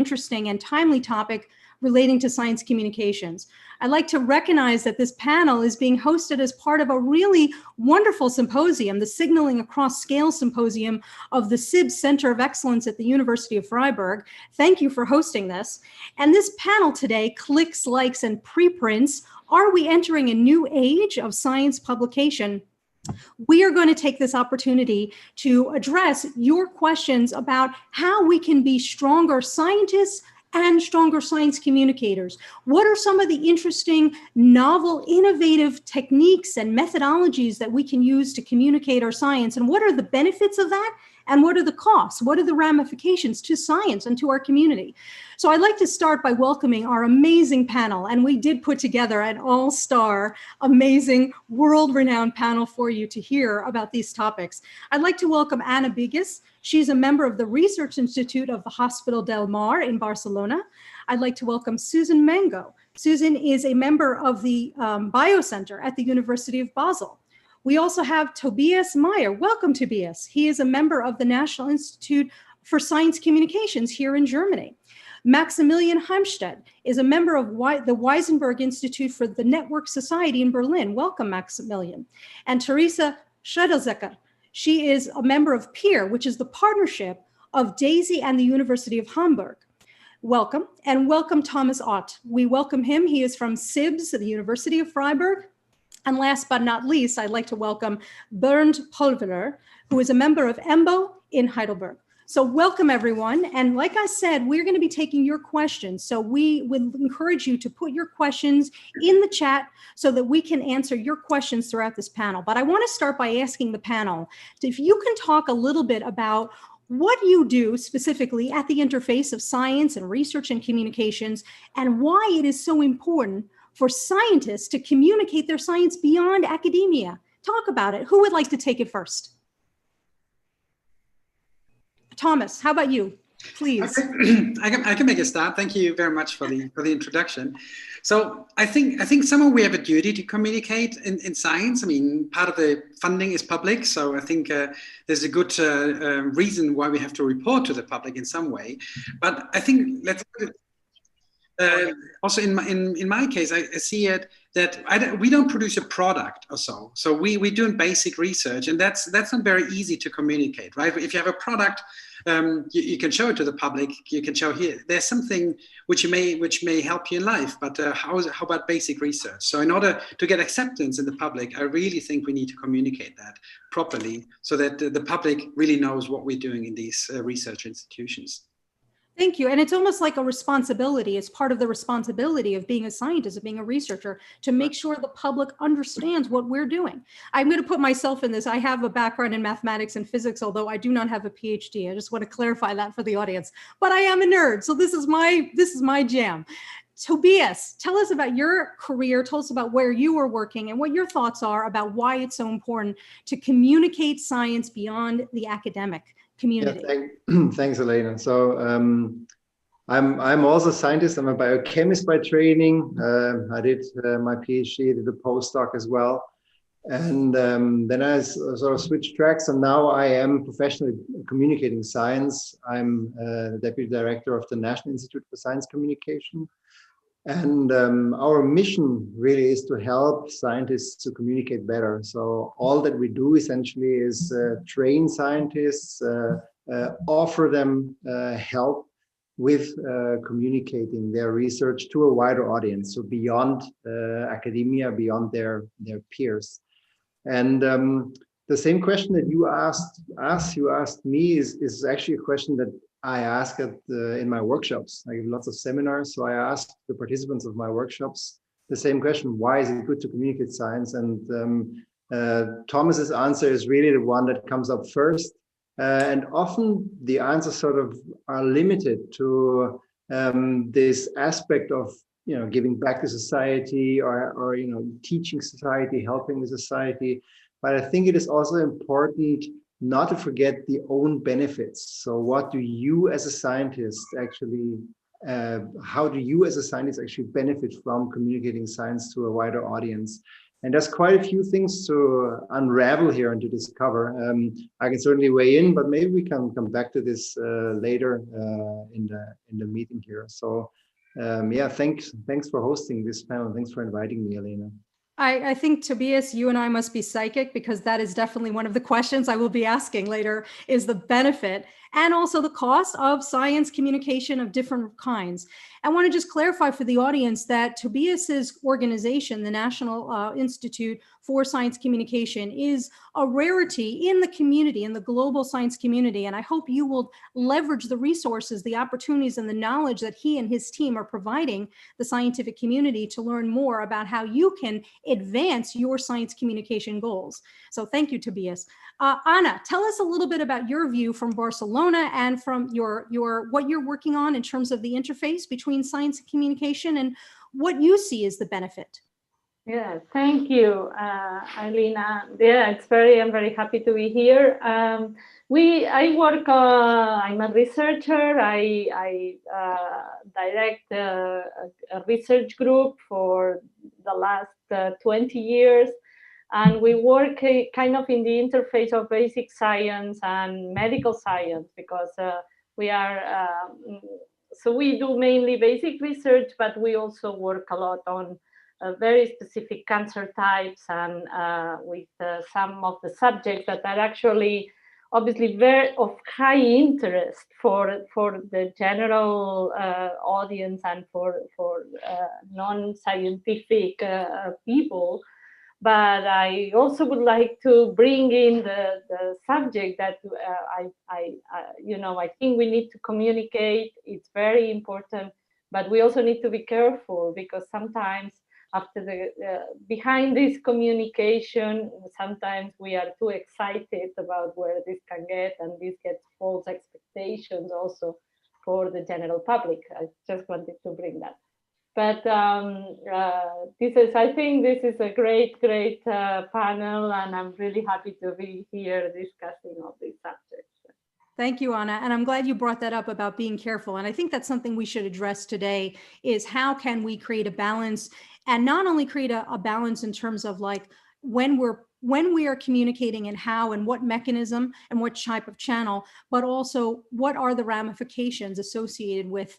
interesting and timely topic relating to science communications. I'd like to recognize that this panel is being hosted as part of a really wonderful symposium, the Signaling Across Scale Symposium of the CIBSS Center of Excellence at the University of Freiburg. Thank you for hosting this. And this panel today, Clicks, Likes, and Preprints, Are We Entering a New Age of Science Publication? We are going to take this opportunity to address your questions about how we can be stronger scientists and stronger science communicators. What are some of the interesting, novel, innovative techniques and methodologies that we can use to communicate our science? And what are the benefits of that? And what are the costs? What are the ramifications to science and to our community? So I'd like to start by welcoming our amazing panel. And we did put together an all-star, amazing, world-renowned panel for you to hear about these topics. I'd like to welcome Ana Bigas. She's a member of the Research Institute of the Hospital del Mar in Barcelona. I'd like to welcome Susan Mango. Susan is a member of the Biocenter at the University of Basel. We also have Tobias Maier. Welcome, Tobias. He is a member of the National Institute for Science Communications here in Germany. Maximilian Heimstädt is a member of the Weisenberg Institute for the Network Society in Berlin. Welcome, Maximilian. And Theresa Schredelseker. She is a member of PEER, which is the partnership of DAISY and the University of Hamburg. Welcome, and welcome Thomas Ott. We welcome him. He is from CIBSS at the University of Freiburg. And last but not least, I'd like to welcome Bernd Pulverer, who is a member of EMBO in Heidelberg. So welcome everyone. And like I said, we're going to be taking your questions. So we would encourage you to put your questions in the chat so that we can answer your questions throughout this panel. But I want to start by asking the panel if you can talk a little bit about what you do specifically at the interface of science and research and communications, and why it is so important for scientists to communicate their science beyond academia. Talk about it. Who would like to take it first? Thomas, how about you? Please. I can make a start. Thank you very much for the introduction. So I think somehow we have a duty to communicate in science. I mean, part of the funding is public, so I think there's a good reason why we have to report to the public in some way. But I think also in my case, I see it that we don't produce a product or so. So we're doing basic research, and that's not very easy to communicate, right? If you have a product, you can show it to the public. You can show here there's something which may help you in life. But how about basic research? So in order to get acceptance in the public, I really think we need to communicate that properly so that the public really knows what we're doing in these research institutions. Thank you. And it's almost like a responsibility. It's part of the responsibility of being a scientist, of being a researcher, to make sure the public understands what we're doing. I'm going to put myself in this. I have a background in mathematics and physics, although I do not have a PhD. I just want to clarify that for the audience. But I am a nerd, so this is my jam. Tobias, tell us about your career. Tell us about where you are working and what your thoughts are about why it's so important to communicate science beyond the academic community. Yeah, thanks, Alaina. So I'm also a scientist. I'm a biochemist by training. I did my PhD, did a postdoc as well. And then I sort of switched tracks, and now I am professionally communicating science. I'm the deputy director of the National Institute for Science Communication. And our mission really is to help scientists to communicate better. So all that we do essentially is train scientists, offer them help with communicating their research to a wider audience, so beyond academia, beyond their peers. And the same question that you asked me is actually a question that I ask in my workshops. I give lots of seminars, so I ask the participants of my workshops the same question: why is it good to communicate science? And Thomas's answer is really the one that comes up first. And often the answers sort of are limited to this aspect of giving back to society or teaching society, helping the society. But I think it is also important not to forget the own benefits. So what do you as a scientist actually, how do you as a scientist actually benefit from communicating science to a wider audience? And there's quite a few things to unravel here and to discover. I can certainly weigh in, but maybe we can come back to this later in the meeting here. So yeah, thanks for hosting this panel. Thanks for inviting me, Alaina. I think, Tobias, you and I must be psychic, because that is definitely one of the questions I will be asking later, is the benefit and also the cost of science communication of different kinds. I want to just clarify for the audience that Tobias's organization, the National Institute for Science Communication, is a rarity in the community, in the global science community. And I hope you will leverage the resources, the opportunities, and the knowledge that he and his team are providing the scientific community to learn more about how you can advance your science communication goals. So thank you, Tobias. Anna, tell us a little bit about your view from Barcelona and from what you're working on in terms of the interface between science and communication, and what you see as the benefit. Yeah, thank you, Alaina. Yeah, I'm very happy to be here. I work, I'm a researcher. I direct a research group for the last 20 years. And we work kind of in the interface of basic science and medical science, because so we do mainly basic research, but we also work a lot on very specific cancer types and with some of the subjects that are actually obviously very of high interest for the general audience and for non-scientific people. But I also would like to bring in the subject that I think we need to communicate. It's very important, but we also need to be careful, because sometimes after behind this communication, sometimes we are too excited about where this can get, and this gets false expectations also for the general public. I just wanted to bring that. But I think this is a great panel, and I'm really happy to be here discussing all these subjects. Thank you, Anna. And I'm glad you brought that up about being careful. And I think that's something we should address today, is how can we create a balance, and not only create a balance in terms of like when we are communicating and how and what mechanism and what type of channel, but also what are the ramifications associated with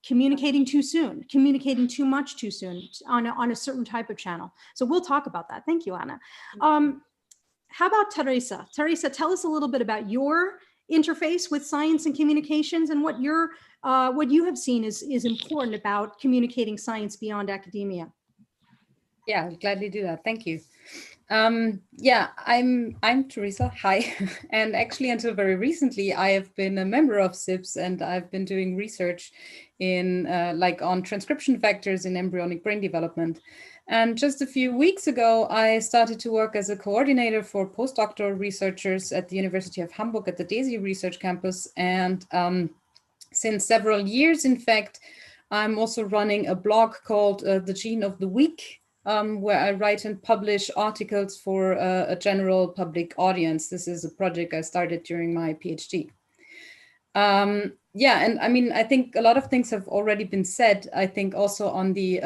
communicating too soon, communicating too much too soon on a certain type of channel. So we'll talk about that. Thank you, Anna. How about Theresa? Theresa, tell us a little bit about your interface with science and communications, and what you have seen is important about communicating science beyond academia. Yeah, I'll gladly do that. Thank you. Yeah, I'm Theresa. Hi. And actually, until very recently, I have been a member of CIBSS, and I've been doing research in on transcription factors in embryonic brain development. And just a few weeks ago, I started to work as a coordinator for postdoctoral researchers at the University of Hamburg at the DESI Research Campus. And since several years, in fact, I'm also running a blog called The Gene of the Week, where I write and publish articles for a general public audience. This is a project I started during my PhD. Yeah, and I mean, I think a lot of things have already been said. I think also on the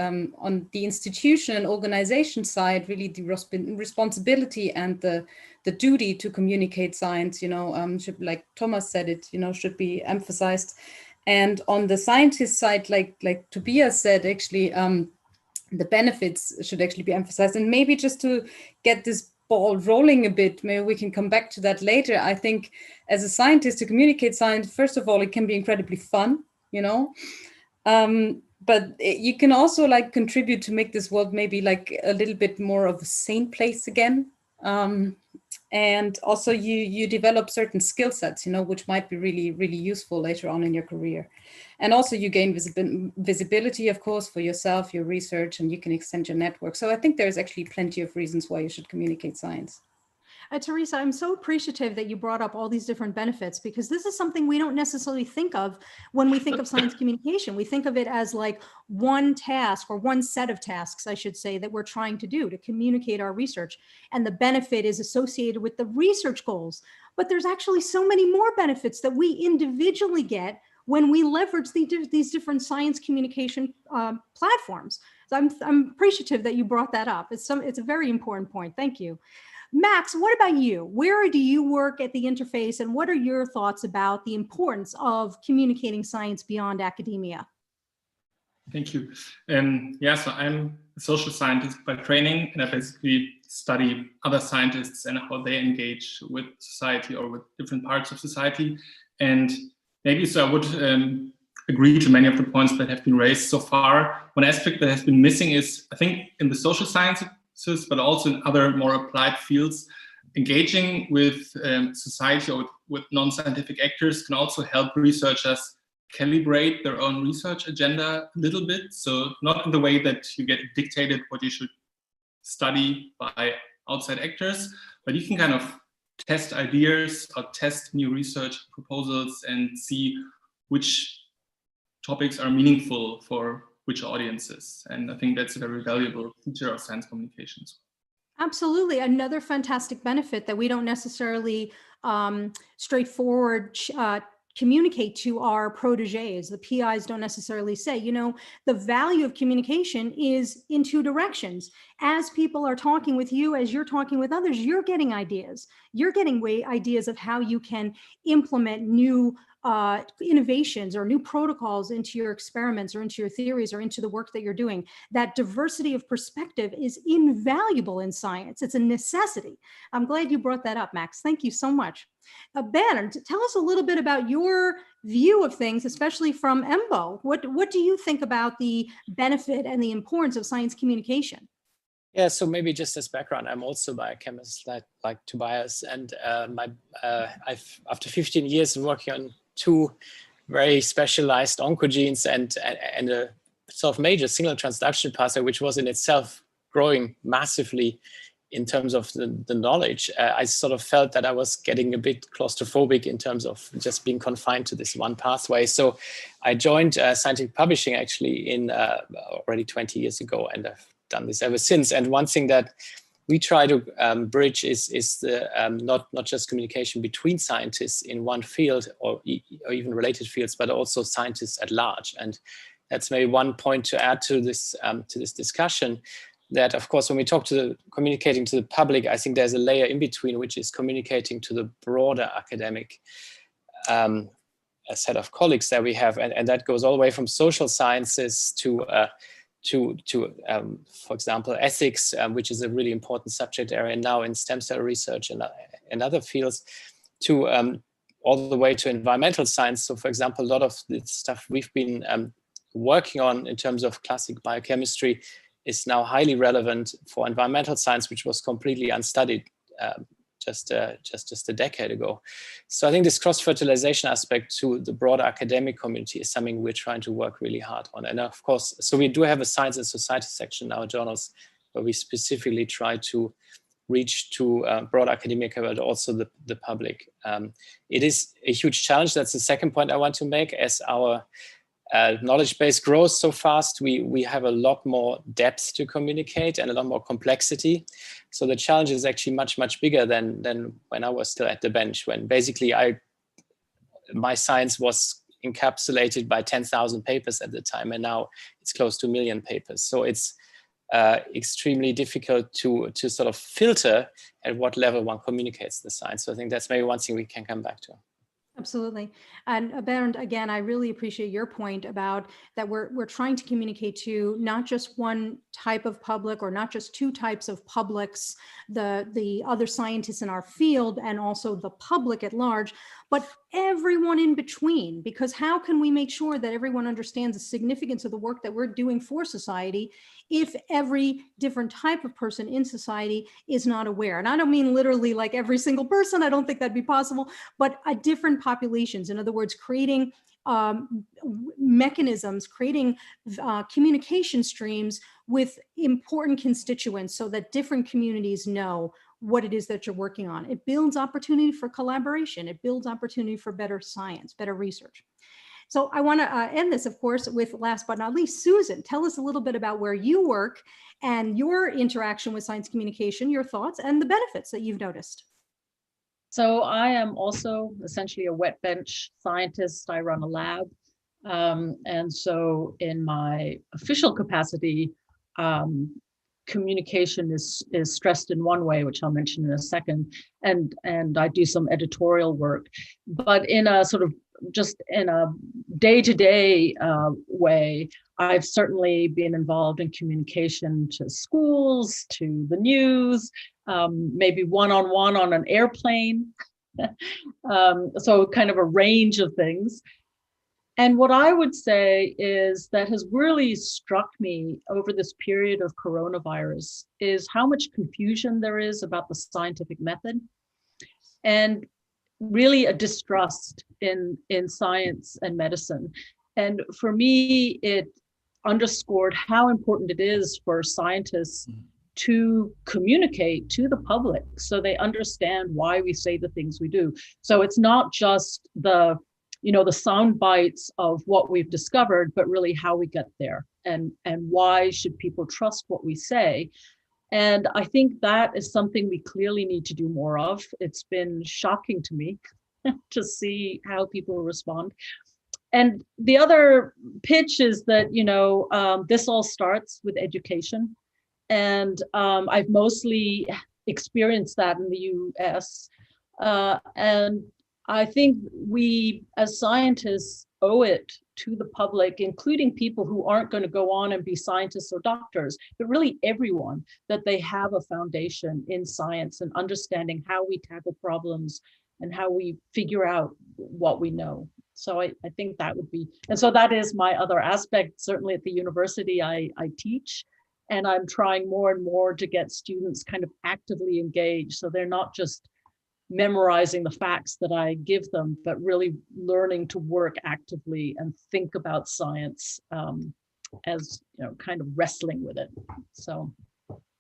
institution and organization side, really the responsibility and the duty to communicate science, should, like Thomas said it, should be emphasized. And on the scientist side, like Tobias said, actually, the benefits should actually be emphasized. And maybe just to get this ball rolling a bit, maybe we can come back to that later. I think as a scientist, to communicate science, first of all, it can be incredibly fun, but you can also contribute to make this world maybe a little bit more of a sane place again. And also you develop certain skill sets, which might be really, really useful later on in your career. And also you gain visibility, of course, for yourself, your research, and you can extend your network. So I think there's actually plenty of reasons why you should communicate science. Theresa, I'm so appreciative that you brought up all these different benefits, because this is something we don't necessarily think of when we think of science communication. We think of it as like one task, or one set of tasks, I should say, that we're trying to do to communicate our research. And the benefit is associated with the research goals. But there's actually so many more benefits that we individually get when we leverage these different science communication platforms. So I'm appreciative that you brought that up. It's a very important point. Thank you. Max, what about you? Where do you work at the interface, and what are your thoughts about the importance of communicating science beyond academia? Thank you. Yeah, so I'm a social scientist by training, and I basically study other scientists and how they engage with society or with different parts of society. And maybe so I would agree to many of the points that have been raised so far. One aspect that has been missing is, I think, in the social sciences, but also in other more applied fields, engaging with society or with non-scientific actors can also help researchers calibrate their own research agenda a little bit. So not in the way that you get dictated what you should study by outside actors, but you can kind of test ideas or test new research proposals and see which topics are meaningful for which audiences. And I think that's a very valuable feature of science communications. Absolutely. Another fantastic benefit that we don't necessarily straightforward communicate to our proteges. The PIs don't necessarily say, you know, the value of communication is in two directions. As people are talking with you, as you're talking with others, you're getting ideas. You're getting ideas of how you can implement new innovations or new protocols into your experiments or into your theories or into the work that you're doing. That diversity of perspective is invaluable in science. It's a necessity. I'm glad you brought that up, Max. Thank you so much. Bernd, tell us a little bit about your view of things, especially from EMBO. What do you think about the benefit and the importance of science communication? Yeah, so maybe just as background, I'm also a biochemist like Tobias, and I've after 15 years working on two very specialized oncogenes and a sort of major single transduction pathway, which was in itself growing massively in terms of the knowledge. I sort of felt that I was getting a bit claustrophobic in terms of just being confined to this one pathway. So I joined scientific publishing actually in already 20 years ago, and I've done this ever since. And one thing that we try to bridge is the not just communication between scientists in one field or even related fields, but also scientists at large. And that's maybe one point to add to this discussion. That, of course, when we talk to communicating to the public, I think there's a layer in between, which is communicating to the broader academic set of colleagues that we have, and that goes all the way from social sciences to for example, ethics, which is a really important subject area now in stem cell research and other fields, to all the way to environmental science. So, for example, a lot of the stuff we've been working on in terms of classic biochemistry is now highly relevant for environmental science, which was completely unstudied just a decade ago. So I think this cross-fertilization aspect to the broader academic community is something we're trying to work really hard on. And of course, so we do have a science and society section in our journals where we specifically try to reach to broad academia, but also the public. It is a huge challenge. That's the second point I want to make. As our knowledge base grows so fast, we have a lot more depth to communicate and a lot more complexity. So the challenge is actually much, much bigger than when I was still at the bench, when basically my science was encapsulated by 10,000 papers at the time, and now it's close to 1 million papers. So it's extremely difficult to sort of filter at what level one communicates the science. So I think that's maybe one thing we can come back to. Absolutely. And Bernd, again, I really appreciate your point about that we're trying to communicate to not just one type of public or not just two types of publics, the other scientists in our field and also the public at large, but everyone in between, because how can we make sure that everyone understands the significance of the work that we're doing for society if every different type of person in society is not aware? And I don't mean literally like every single person, I don't think that'd be possible, but different populations. In other words, creating mechanisms, creating communication streams with important constituents so that different communities know what it is that you're working on. It builds opportunity for collaboration. It builds opportunity for better science, better research. So I want to end this, of course, with last but not least, Susan, tell us a little bit about where you work and your interaction with science communication, your thoughts and the benefits that you've noticed. So I am also essentially a wet bench scientist. I run a lab. And so in my official capacity, communication is stressed in one way, which I'll mention in a second, and I do some editorial work. But in a sort of just in a day-to-day way, I've certainly been involved in communication to schools, to the news, maybe one-on-one on an airplane. So kind of a range of things. And what I would say is that has really struck me over this period of coronavirus is how much confusion there is about the scientific method, and really a distrust in science and medicine. And for me, it underscored how important it is for scientists to communicate to the public so they understand why we say the things we do. So it's not just the sound bites of what we've discovered, but really how we get there and why should people trust what we say. And I think that is something we clearly need to do more of. It's been shocking to me to see how people respond. And the other pitch is that, this all starts with education. And I've mostly experienced that in the US. And I think we as scientists owe it to the public, including people who aren't going to go on and be scientists or doctors, but really everyone, that they have a foundation in science and understanding how we tackle problems and how we figure out what we know. So I think that would be, and so that is my other aspect. Certainly at the university, I teach, and I'm trying more and more to get students kind of actively engaged. So they're not just memorizing the facts that I give them, but really learning to work actively and think about science as kind of wrestling with it. So,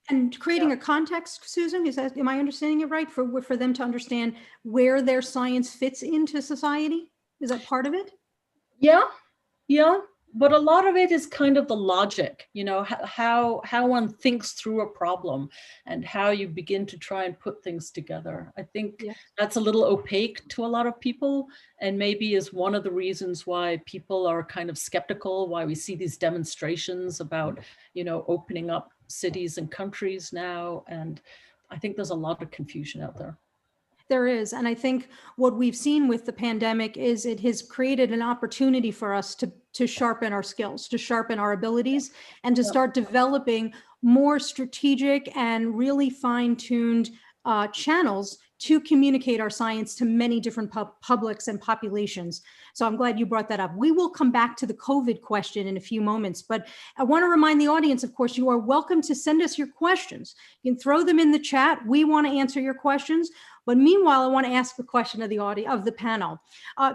and creating a context, Susan, am I understanding it right? For them to understand where their science fits into society? Is that part of it? Yeah. But a lot of it is kind of the logic, how one thinks through a problem and how you begin to try and put things together. I think that's a little opaque to a lot of people, and maybe is one of the reasons why people are kind of skeptical, why we see these demonstrations about, opening up cities and countries now. And I think there's a lot of confusion out there. There is. And I think what we've seen with the pandemic is it has created an opportunity for us to sharpen our skills, to sharpen our abilities, and to start developing more strategic and really fine-tuned channels to communicate our science to many different publics and populations. So I'm glad you brought that up. We will come back to the COVID question in a few moments, but I want to remind the audience, of course, you are welcome to send us your questions. You can throw them in the chat. We want to answer your questions. But meanwhile, I want to ask the question of the panel.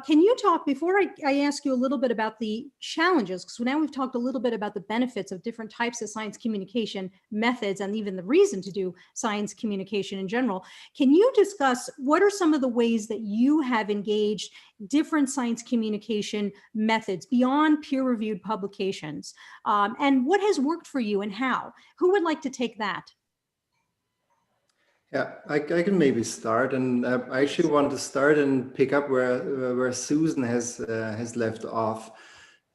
Can you talk, before I ask you a little bit about the challenges, because now we've talked a little bit about the benefits of different types of science communication methods and even the reason to do science communication in general. Can you discuss what are some of the ways that you have engaged different science communication methods beyond peer-reviewed publications? And what has worked for you and how? Who would like to take that? Yeah, I can maybe start, and I actually want to start and pick up where Susan has left off.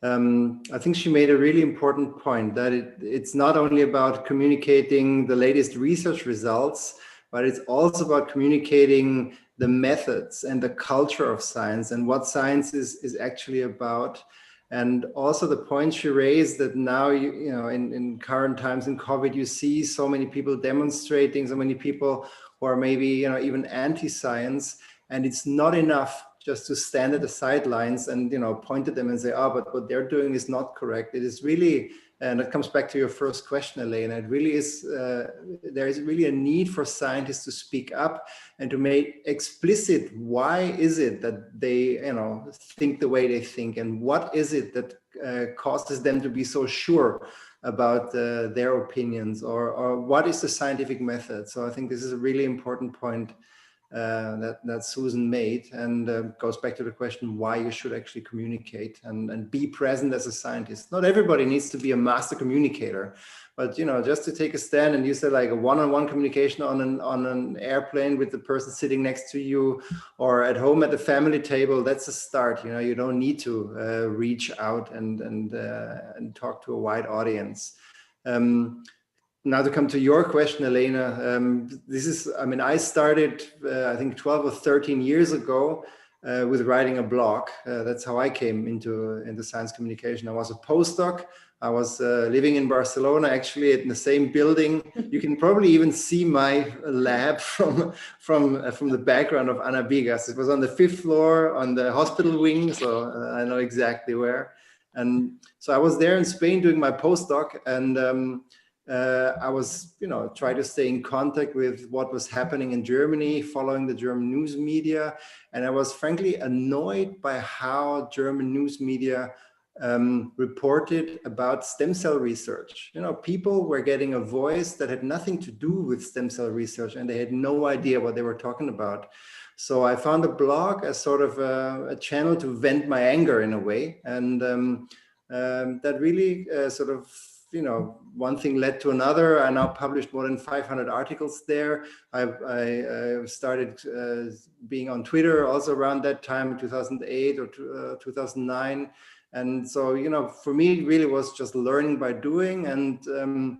I think she made a really important point that it's not only about communicating the latest research results, but it's also about communicating the methods and the culture of science and what science is actually about. And also the point she raised that now, in current times in COVID, you see so many people demonstrating, so many people who are maybe, even anti-science, and it's not enough just to stand at the sidelines and, point at them and say, oh, but what they're doing is not correct. It is really, and it comes back to your first question, Alaina, it really is, there is really a need for scientists to speak up and to make explicit why is it that they, think the way they think, and what is it that causes them to be so sure about their opinions, or what is the scientific method. So I think this is a really important point that Susan made, and goes back to the question why you should actually communicate and be present as a scientist. Not everybody needs to be a master communicator, but just to take a stand, and you said like a one-on-one communication on an airplane with the person sitting next to you, or at home at the family table, that's a start. You don't need to reach out and talk to a wide audience. Now to come to your question, Alaina, I started, I think 12 or 13 years ago with writing a blog. That's how I came into science communication. I was a postdoc. I was living in Barcelona, actually in the same building. You can probably even see my lab from the background of Ana Bigas. It was on the 5th floor on the hospital wing, so I know exactly where. And so I was there in Spain doing my postdoc, and I was, trying to stay in contact with what was happening in Germany, following the German news media. And I was frankly annoyed by how German news media reported about stem cell research. People were getting a voice that had nothing to do with stem cell research, and they had no idea what they were talking about. So I found a blog as sort of a channel to vent my anger in a way. And that really sort of, one thing led to another. I now published more than 500 articles there. I started being on Twitter also around that time, 2008 or 2009. And so, for me, it really was just learning by doing. And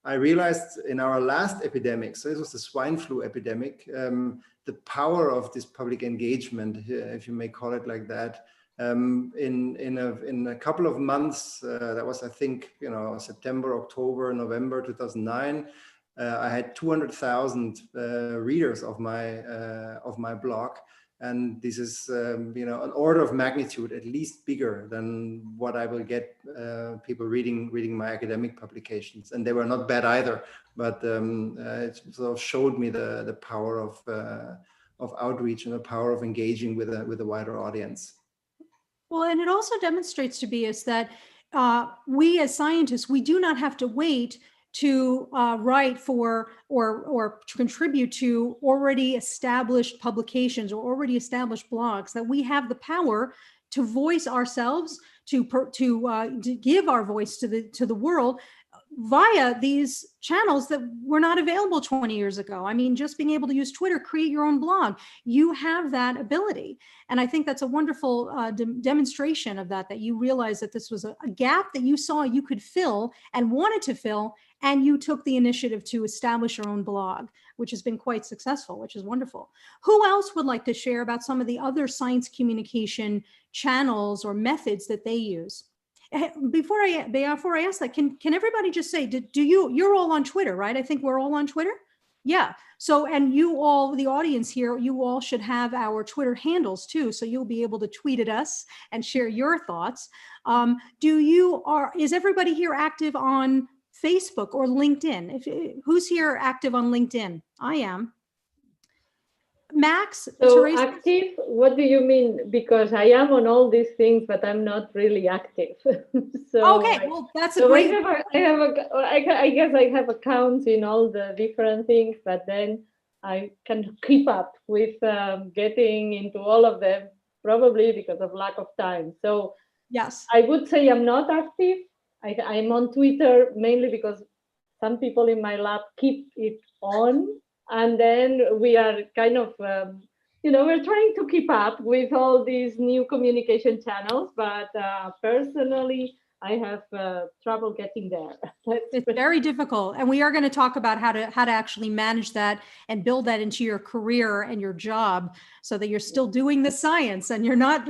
I realized in our last epidemic, so this was the swine flu epidemic, the power of this public engagement, if you may call it like that. In a couple of months, that was, I think, September, October, November 2009, I had 200,000 readers of my blog, and this is an order of magnitude at least bigger than what I will get people reading my academic publications, and they were not bad either. But it sort of showed me the power of outreach and the power of engaging with a wider audience. Well, and it also demonstrates to Tobias that we as scientists, we do not have to wait to write for or to contribute to already established publications or already established blogs, that we have the power to voice ourselves, to give our voice to the world via these channels that were not available 20 years ago. I mean, just being able to use Twitter, create your own blog, you have that ability. And I think that's a wonderful demonstration of that you realize that this was a gap that you saw you could fill and wanted to fill, and you took the initiative to establish your own blog, which has been quite successful, which is wonderful. Who else would like to share about some of the other science communication channels or methods that they use? Before I ask that, can everybody just say, you're all on Twitter, right? I think we're all on Twitter. Yeah. So, and you all, the audience here, you all should have our Twitter handles too. So you'll be able to tweet at us and share your thoughts. Is everybody here active on Facebook or LinkedIn? Who's here active on LinkedIn? I am. Max, so Theresa? Active, what do you mean? Because I am on all these things, but I'm not really active. So okay, well, that's a great. I guess I have accounts in all the different things, but then I can keep up with getting into all of them, probably because of lack of time. So yes, I would say I'm not active. I'm on Twitter mainly because some people in my lab keep it on. And then we are kind of, we're trying to keep up with all these new communication channels, but personally, I have trouble getting there. It's very difficult. And we are going to talk about how to actually manage that and build that into your career and your job so that you're still doing the science and you're not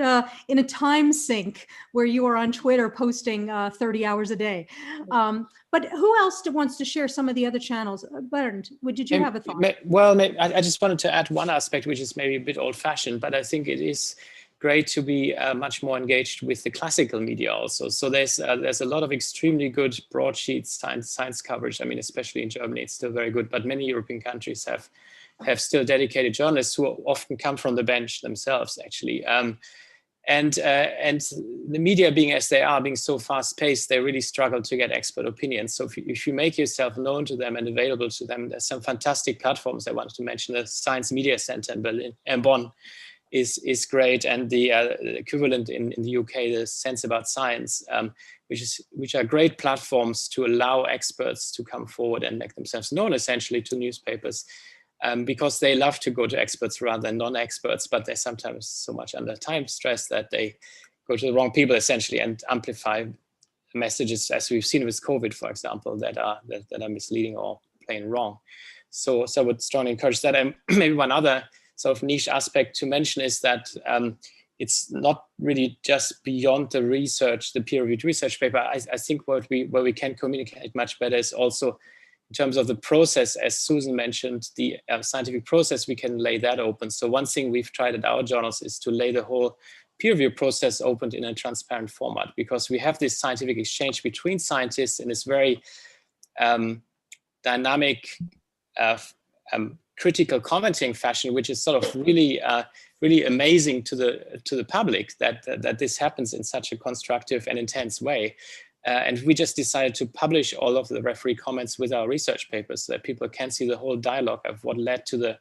in a time sink where you are on Twitter posting 30 hours a day. But who else wants to share some of the other channels? Bernd, did you have a thought? Well, I just wanted to add one aspect, which is maybe a bit old fashioned, but I think it is great to be much more engaged with the classical media also. So there's a lot of extremely good broadsheet science coverage. I mean, especially in Germany, it's still very good, but many European countries have still dedicated journalists who often come from the bench themselves, actually. And the media being as they are, being so fast paced, they really struggle to get expert opinions. So if you make yourself known to them and available to them, there's some fantastic platforms I wanted to mention. The Science Media Center in Berlin and Bonn is great, and the equivalent in the UK, the Sense About Science, which are great platforms to allow experts to come forward and make themselves known essentially to newspapers. Because they love to go to experts rather than non-experts, but they're sometimes so much under time stress that they go to the wrong people essentially and amplify messages, as we've seen with COVID, for example, that are misleading or plain wrong. So I would strongly encourage that. And maybe one other sort of niche aspect to mention is that it's not really just beyond the research, the peer-reviewed research paper. I think where we can communicate much better is also in terms of the process, as Susan mentioned, the scientific process, we can lay that open. So one thing we've tried at our journals is to lay the whole peer review process open in a transparent format, because we have this scientific exchange between scientists in this very dynamic, critical commenting fashion, which is sort of really, really amazing to the public that this happens in such a constructive and intense way. And we just decided to publish all of the referee comments with our research papers so that people can see the whole dialogue of what led to the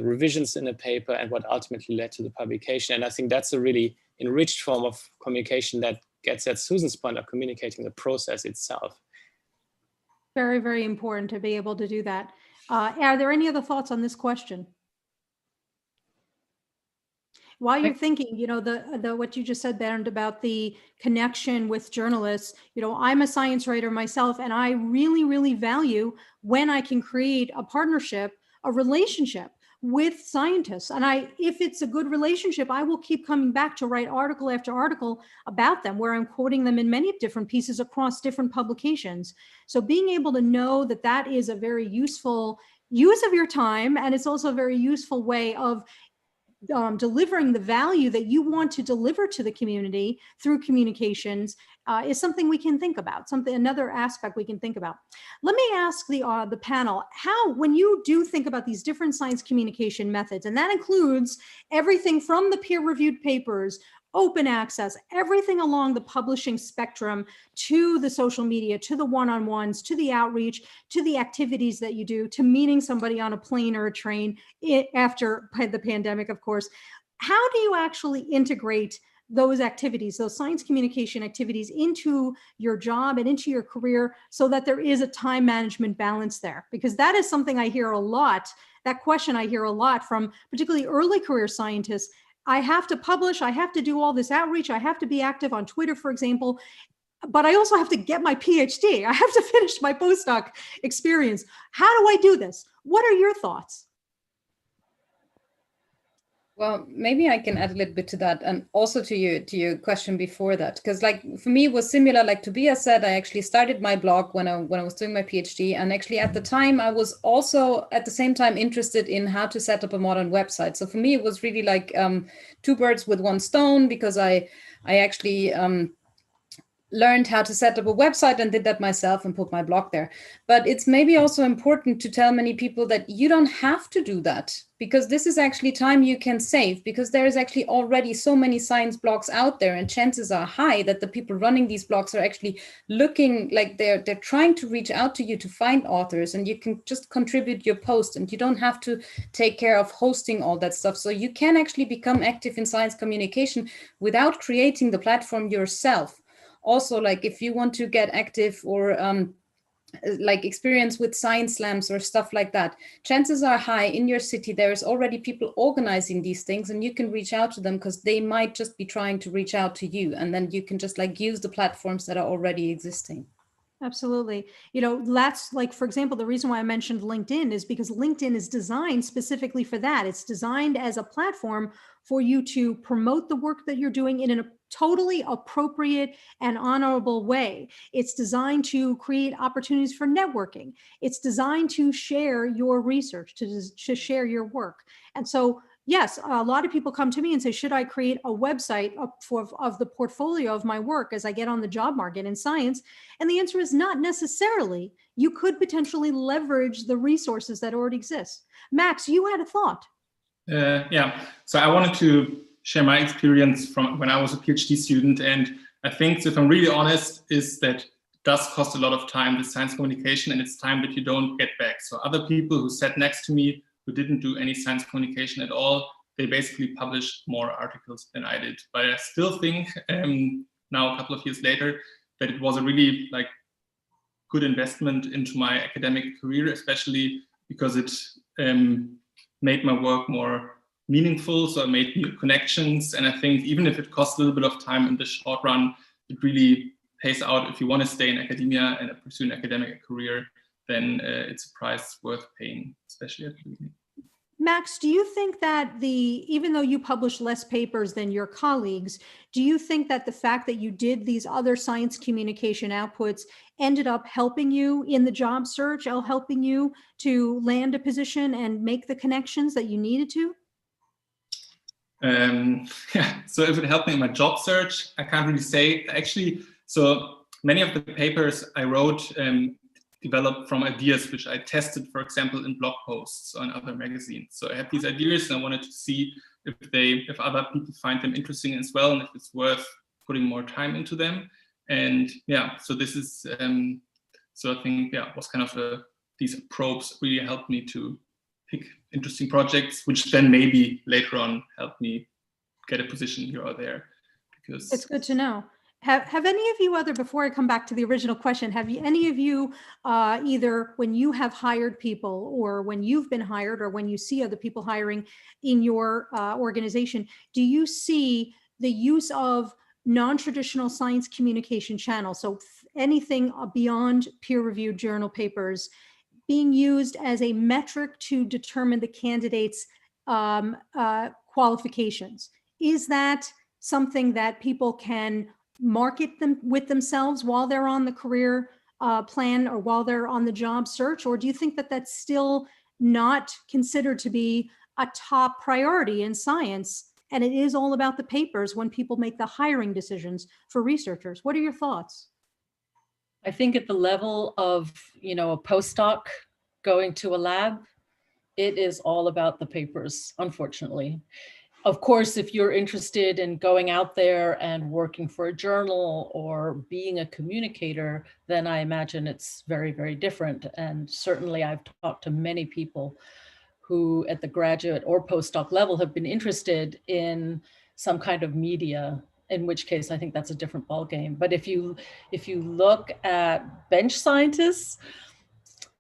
revisions in the paper and what ultimately led to the publication. And I think that's a really enriched form of communication that gets at Susan's point of communicating the process itself. Very, very important to be able to do that. Are there any other thoughts on this question? While you're thinking, you know, the what you just said, Bernd, about the connection with journalists, you know, I'm a science writer myself, and I really, really value when I can create a partnership, a relationship with scientists. And if it's a good relationship, I will keep coming back to write article after article about them, where I'm quoting them in many different pieces across different publications. So being able to know that that is a very useful use of your time, and it's also a very useful way of delivering the value that you want to deliver to the community through communications is something we can think about, another aspect we can think about. Let me ask the panel, how, when you do think about these different science communication methods, and that includes everything from the peer-reviewed papers, open access, everything along the publishing spectrum, to the social media, to the one-on-ones, to the outreach, to the activities that you do, to meeting somebody on a plane or a train after the pandemic, of course. How do you actually integrate those activities, those science communication activities, into your job and into your career so that there is a time management balance there? Because that is something I hear a lot, that question I hear a lot from particularly early career scientists. I have to publish, I have to do all this outreach, I have to be active on Twitter, for example, but I also have to get my PhD. I have to finish my postdoc experience. How do I do this? What are your thoughts? Well, maybe I can add a little bit to that, and also to your question before that, because like for me it was similar. Like Tobias said, I actually started my blog when I was doing my PhD, and actually at the time I was also at the same time interested in how to set up a modern website. So for me it was really like two birds with one stone, because I actually learned how to set up a website and did that myself and put my blog there. But it's maybe also important to tell many people that you don't have to do that, because this is actually time you can save, because there is actually already so many science blogs out there, and chances are high that the people running these blogs are actually looking like they're trying to reach out to you to find authors, and you can just contribute your post, and you don't have to take care of hosting all that stuff. So you can actually become active in science communication without creating the platform yourself. Also, like if you want to get active or like experience with science slams or stuff like that, chances are high in your city there is already people organizing these things, and you can reach out to them because they might just be trying to reach out to you, and then you can just like use the platforms that are already existing. Absolutely. You know, that's like, for example, the reason why I mentioned LinkedIn is because LinkedIn is designed specifically for that. It's designed as a platform for you to promote the work that you're doing in a totally appropriate and honorable way. It's designed to create opportunities for networking. It's designed to share your research, to share your work. And so, yes, a lot of people come to me and say, should I create a website of the portfolio of my work as I get on the job market in science? And the answer is not necessarily. You could potentially leverage the resources that already exist. Max, you had a thought. Yeah, so I wanted to share my experience from when I was a PhD student. And I think, so if I'm really honest, is that it does cost a lot of time, the science communication, and it's time that you don't get back. So other people who sat next to me who didn't do any science communication at all, they basically published more articles than I did. But I still think now, a couple of years later, that it was a really good investment into my academic career, especially because it made my work more meaningful. So I made new connections. And I think even if it costs a little bit of time in the short run, it really pays out. If you want to stay in academia and pursue an academic career, then it's a price worth paying, especially at the beginning. Max, do you think that even though you publish less papers than your colleagues, do you think that the fact that you did these other science communication outputs ended up helping you in the job search, helping you to land a position and make the connections that you needed to? Yeah, so if it helped me in my job search, I can't really say. Actually, so many of the papers I wrote developed from ideas which I tested, for example, in blog posts on other magazines. So I had these ideas and I wanted to see if other people find them interesting as well, and if it's worth putting more time into them. And yeah, so this is, so I think, yeah, it was kind of these probes really helped me to pick interesting projects, which then maybe later on helped me get a position here or there. Because it's good to know. Have any of you before I come back to the original question, any of you either when you have hired people or when you've been hired or when you see other people hiring in your organization, do you see the use of non-traditional science communication channels, so anything beyond peer-reviewed journal papers, being used as a metric to determine the candidate's qualifications? Is that something that people can market them with themselves while they're on the career plan or while they're on the job search? Or do you think that that's still not considered to be a top priority in science, and it is all about the papers when people make the hiring decisions for researchers? What are your thoughts? I think at the level of, a postdoc going to a lab, it is all about the papers, unfortunately. Of course, if you're interested in going out there and working for a journal or being a communicator, then I imagine it's very, very different. And certainly I've talked to many people who at the graduate or postdoc level have been interested in some kind of media, in which case I think that's a different ballgame. But if you look at bench scientists,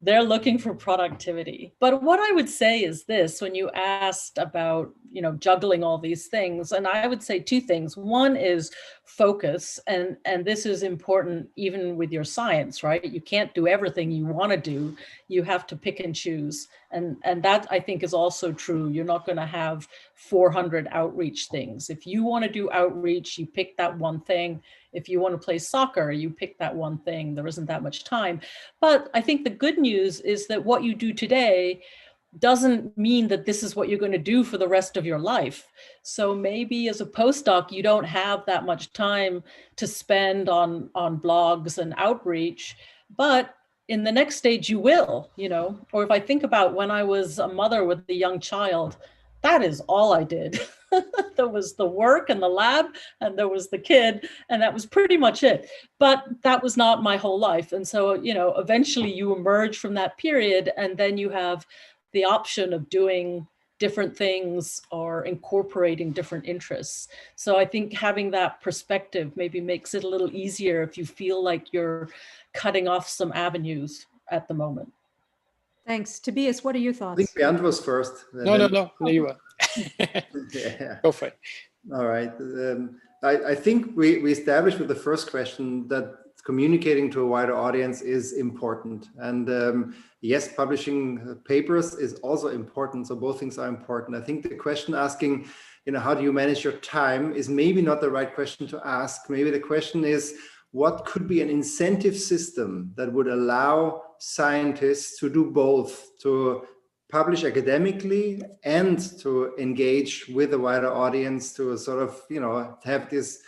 they're looking for productivity. But what I would say is this, when you asked about, juggling all these things, and I would say two things. One is focus, and this is important even with your science, right? You can't do everything you want to do. You have to pick and choose. And that I think is also true. You're not going to have 400 outreach things. If you want to do outreach, you pick that one thing. If you want to play soccer, you pick that one thing. There isn't that much time. But I think the good news is that what you do today doesn't mean that this is what you're going to do for the rest of your life. So maybe as a postdoc, you don't have that much time to spend on blogs and outreach, but in the next stage you will, or if I think about when I was a mother with a young child, that is all I did. There was the work and the lab, and there was the kid, and that was pretty much it. But that was not my whole life. And so, eventually you emerge from that period, and then you have the option of doing different things or incorporating different interests. So I think having that perspective maybe makes it a little easier if you feel like you're cutting off some avenues at the moment. Thanks. Tobias, what are your thoughts? I think Bernd was first. No, you were. Yeah. Go for it. All right. I think we established with the first question that communicating to a wider audience is important. And yes, publishing papers is also important. So both things are important. I think the question asking, how do you manage your time is maybe not the right question to ask. Maybe the question is, what could be an incentive system that would allow scientists to do both, to publish academically and to engage with a wider audience, to sort of, have this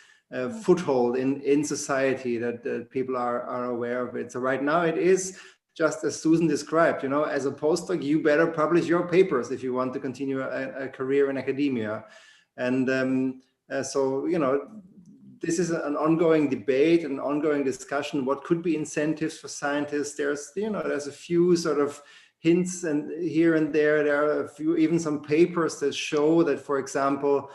foothold in society that people are aware of it. So right now it is just as Susan described, as a postdoc, you better publish your papers if you want to continue a career in academia. And so, you know, this is an ongoing debate, an ongoing discussion. What could be incentives for scientists? There's, you know, there's a few sort of hints and here and there. There are a few, even some papers that show that, for example,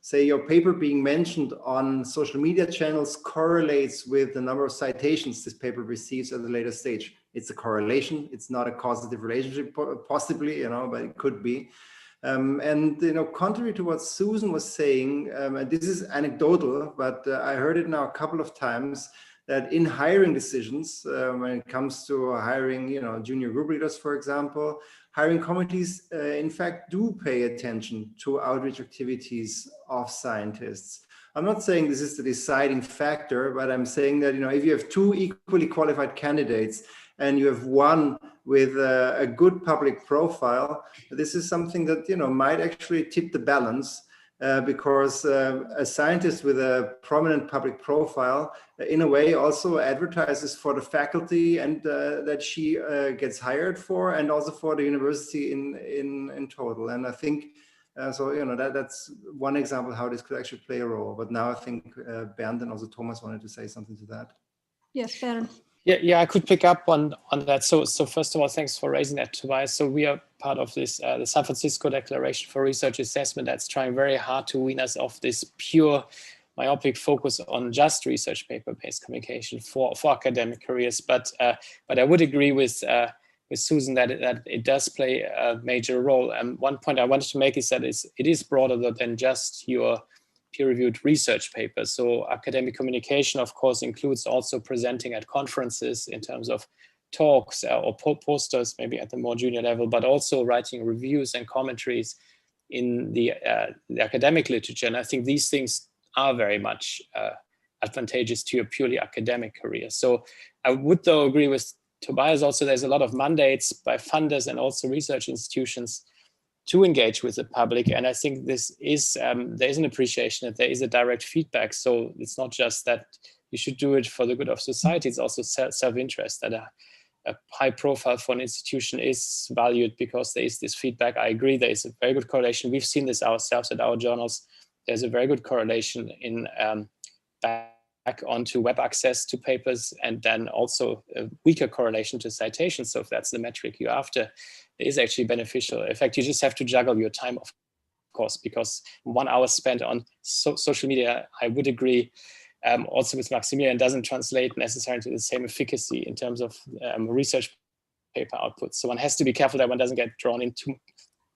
say your paper being mentioned on social media channels correlates with the number of citations this paper receives at a later stage. It's a correlation. It's not a causative relationship, possibly, you know, but it could be. And, you know, contrary to what Susan was saying, and this is anecdotal, but I heard it now a couple of times, that in hiring decisions, when it comes to hiring, you know, junior group leaders, for example, hiring committees, in fact, do pay attention to outreach activities of scientists. I'm not saying this is the deciding factor, but I'm saying that, you know, if you have two equally qualified candidates and you have one with a good public profile, this is something that, you know, might actually tip the balance. Because a scientist with a prominent public profile, in a way, also advertises for the faculty and that she gets hired for, and also for the university in total. And I think, so, you know, that's one example how this could actually play a role. But now I think Bernd and also Thomas wanted to say something to that. Yes, Bernd. Yeah, I could pick up on that. So first of all, thanks for raising that, Tobias. So we are part of this, the San Francisco Declaration for Research Assessment that's trying very hard to wean us off this pure myopic focus on just research paper-based communication for academic careers. But I would agree with Susan that it does play a major role. And one point I wanted to make is that it is broader than just your peer-reviewed research papers. So academic communication, of course, includes also presenting at conferences in terms of talks or posters, maybe at the more junior level, but also writing reviews and commentaries in the academic literature. And I think these things are very much advantageous to your purely academic career. So I would, though, agree with Tobias also. There's a lot of mandates by funders and also research institutions to engage with the public. And I think this is, there is an appreciation that there is a direct feedback. So it's not just that you should do it for the good of society, it's also self-interest, that a high profile for an institution is valued because there is this feedback. I agree, there is a very good correlation. We've seen this ourselves at our journals. There's a very good correlation in back onto web access to papers, and then also a weaker correlation to citations. So if that's the metric you're after, it is actually beneficial. In fact, you just have to juggle your time, of course, because 1 hour spent on social media, I would agree, also with Maximilian, doesn't translate necessarily to the same efficacy in terms of research paper output. So one has to be careful that one doesn't get drawn in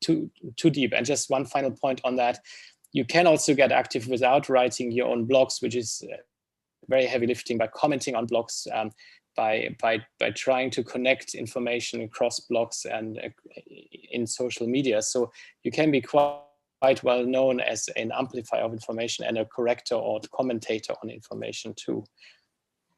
too deep. And just one final point on that, you can also get active without writing your own blogs, which is very heavy lifting, by commenting on blogs, by trying to connect information across blogs and in social media. So you can be quite well known as an amplifier of information and a corrector or commentator on information too,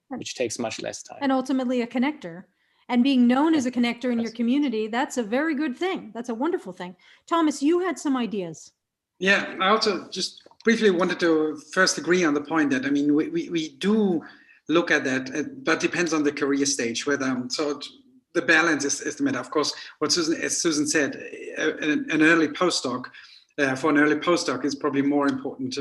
which takes much less time. And ultimately a connector. And being known as a connector in your community, that's a very good thing. That's a wonderful thing. Thomas, you had some ideas. Yeah, I also just briefly wanted to first agree on the point that, I mean, we do look at that, but depends on the career stage, whether, so the balance is the matter. Of course, as Susan said, an early postdoc, for an early postdoc is probably more important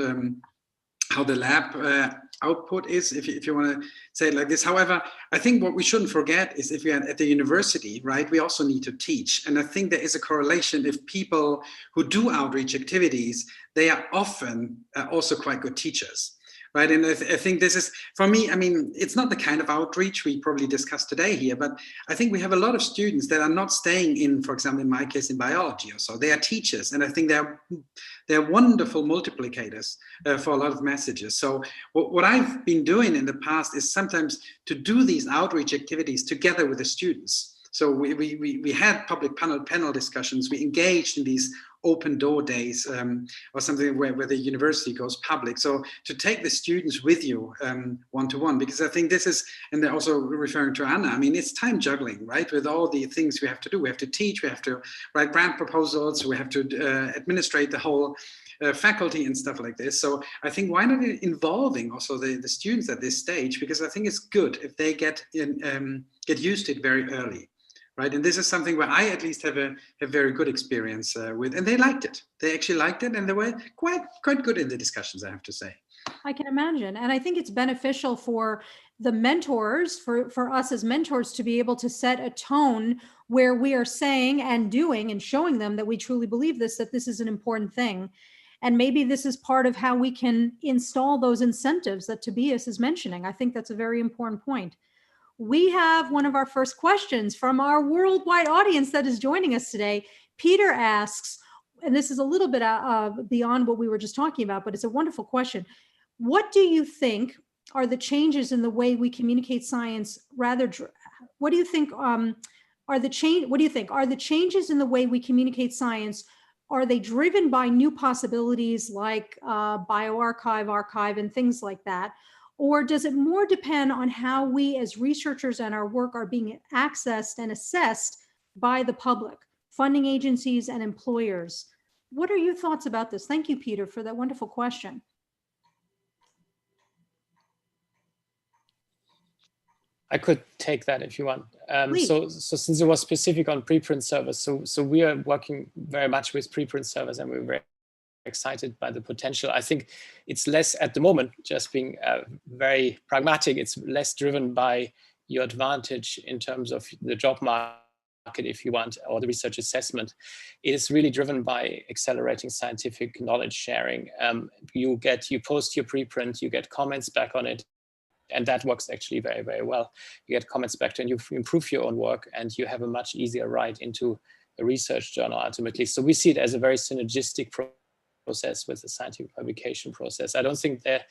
how the lab output is, if you want to say it like this. However, I think what we shouldn't forget is if you're at the university, right, we also need to teach. And I think there is a correlation. If people who do outreach activities, they are often also quite good teachers. Right. And I think this is, for me, I mean, it's not the kind of outreach we probably discussed today here, but I think we have a lot of students that are not staying in, for example, in my case, in biology or so. They are teachers. And I think they're wonderful multiplicators for a lot of messages. So what I've been doing in the past is sometimes to do these outreach activities together with the students. So we had public panel discussions. We engaged in these open door days or something where the university goes public. So to take the students with you one-to-one, because I think this is, and they're also referring to Anna, I mean, it's time juggling, right? With all the things we have to do. We have to teach, we have to write grant proposals, we have to administrate the whole faculty and stuff like this. So I think why not involving also the students at this stage, because I think it's good if they get used to it very early. right? And this is something where I at least have a very good experience with, and they liked it. They actually liked it, and they were quite good in the discussions, I have to say. I can imagine. And I think it's beneficial for the mentors, for us as mentors, to be able to set a tone where we are saying and doing and showing them that we truly believe this, that this is an important thing. And maybe this is part of how we can install those incentives that Tobias is mentioning. I think that's a very important point. We have one of our first questions from our worldwide audience that is joining us today. Peter asks, and this is a little bit beyond what we were just talking about, but it's a wonderful question. What do you think are the changes in the way we communicate science? What do you think are the changes in the way we communicate science? Are they driven by new possibilities like bioarchive, archive, and things like that? Or does it more depend on how we as researchers and our work are being accessed and assessed by the public, funding agencies, and employers? What are your thoughts about this? Thank you, Peter, for that wonderful question. I could take that if you want. So since it was specific on preprint servers, so we are working very much with preprint servers, and we're very excited by the potential. I think it's less at the moment, just being very pragmatic, it's less driven by your advantage in terms of the job market, if you want, or the research assessment. It is really driven by accelerating scientific knowledge sharing. You post your preprint, you get comments back on it, and that works actually very, very well. You get comments back and you improve your own work, and you have a much easier ride into a research journal ultimately. So we see it as a very synergistic process with the scientific publication process. I don't think that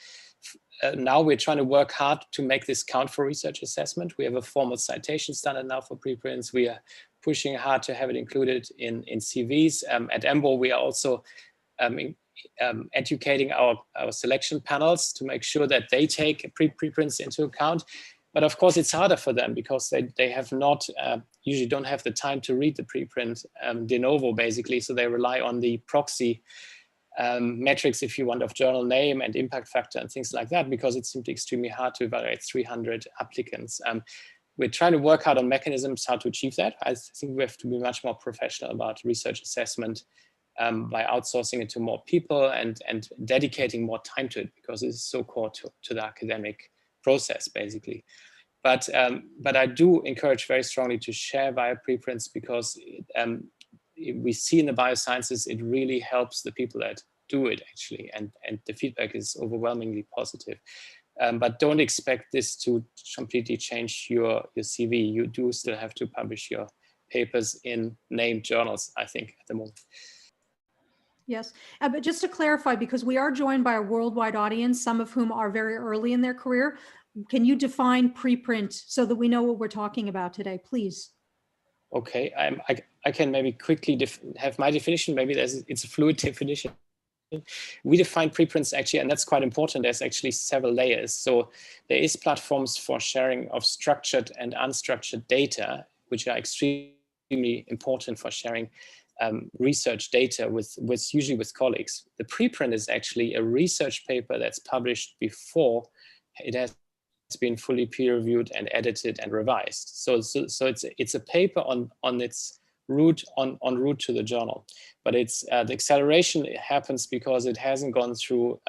now we're trying to work hard to make this count for research assessment. We have a formal citation standard now for preprints. We are pushing hard to have it included in CVs. At EMBO, we are also educating our selection panels to make sure that they take preprints into account. But of course, it's harder for them because they have not, usually don't have the time to read the preprint de novo, basically. So they rely on the proxy metrics, if you want, of journal name and impact factor and things like that, because it's simply extremely hard to evaluate 300 applicants. We're trying to work out on mechanisms how to achieve that. I think we have to be much more professional about research assessment by outsourcing it to more people and dedicating more time to it, because it's so core to the academic process, basically. But I do encourage very strongly to share via preprints, because we see in the biosciences, it really helps the people that do it, actually, and the feedback is overwhelmingly positive. But don't expect this to completely change your CV. You do still have to publish your papers in named journals, I think, at the moment. Yes, but just to clarify, because we are joined by a worldwide audience, some of whom are very early in their career, can you define preprint so that we know what we're talking about today, please? Okay, I can maybe quickly have my definition. Maybe it's a fluid definition. We define preprints actually, and that's quite important. There's actually several layers. So there is platforms for sharing of structured and unstructured data, which are extremely important for sharing research data usually with colleagues. The preprint is actually a research paper that's published before it has been fully peer reviewed and edited and revised. So it's a paper on its route route to the journal, but it's the acceleration happens because it hasn't gone through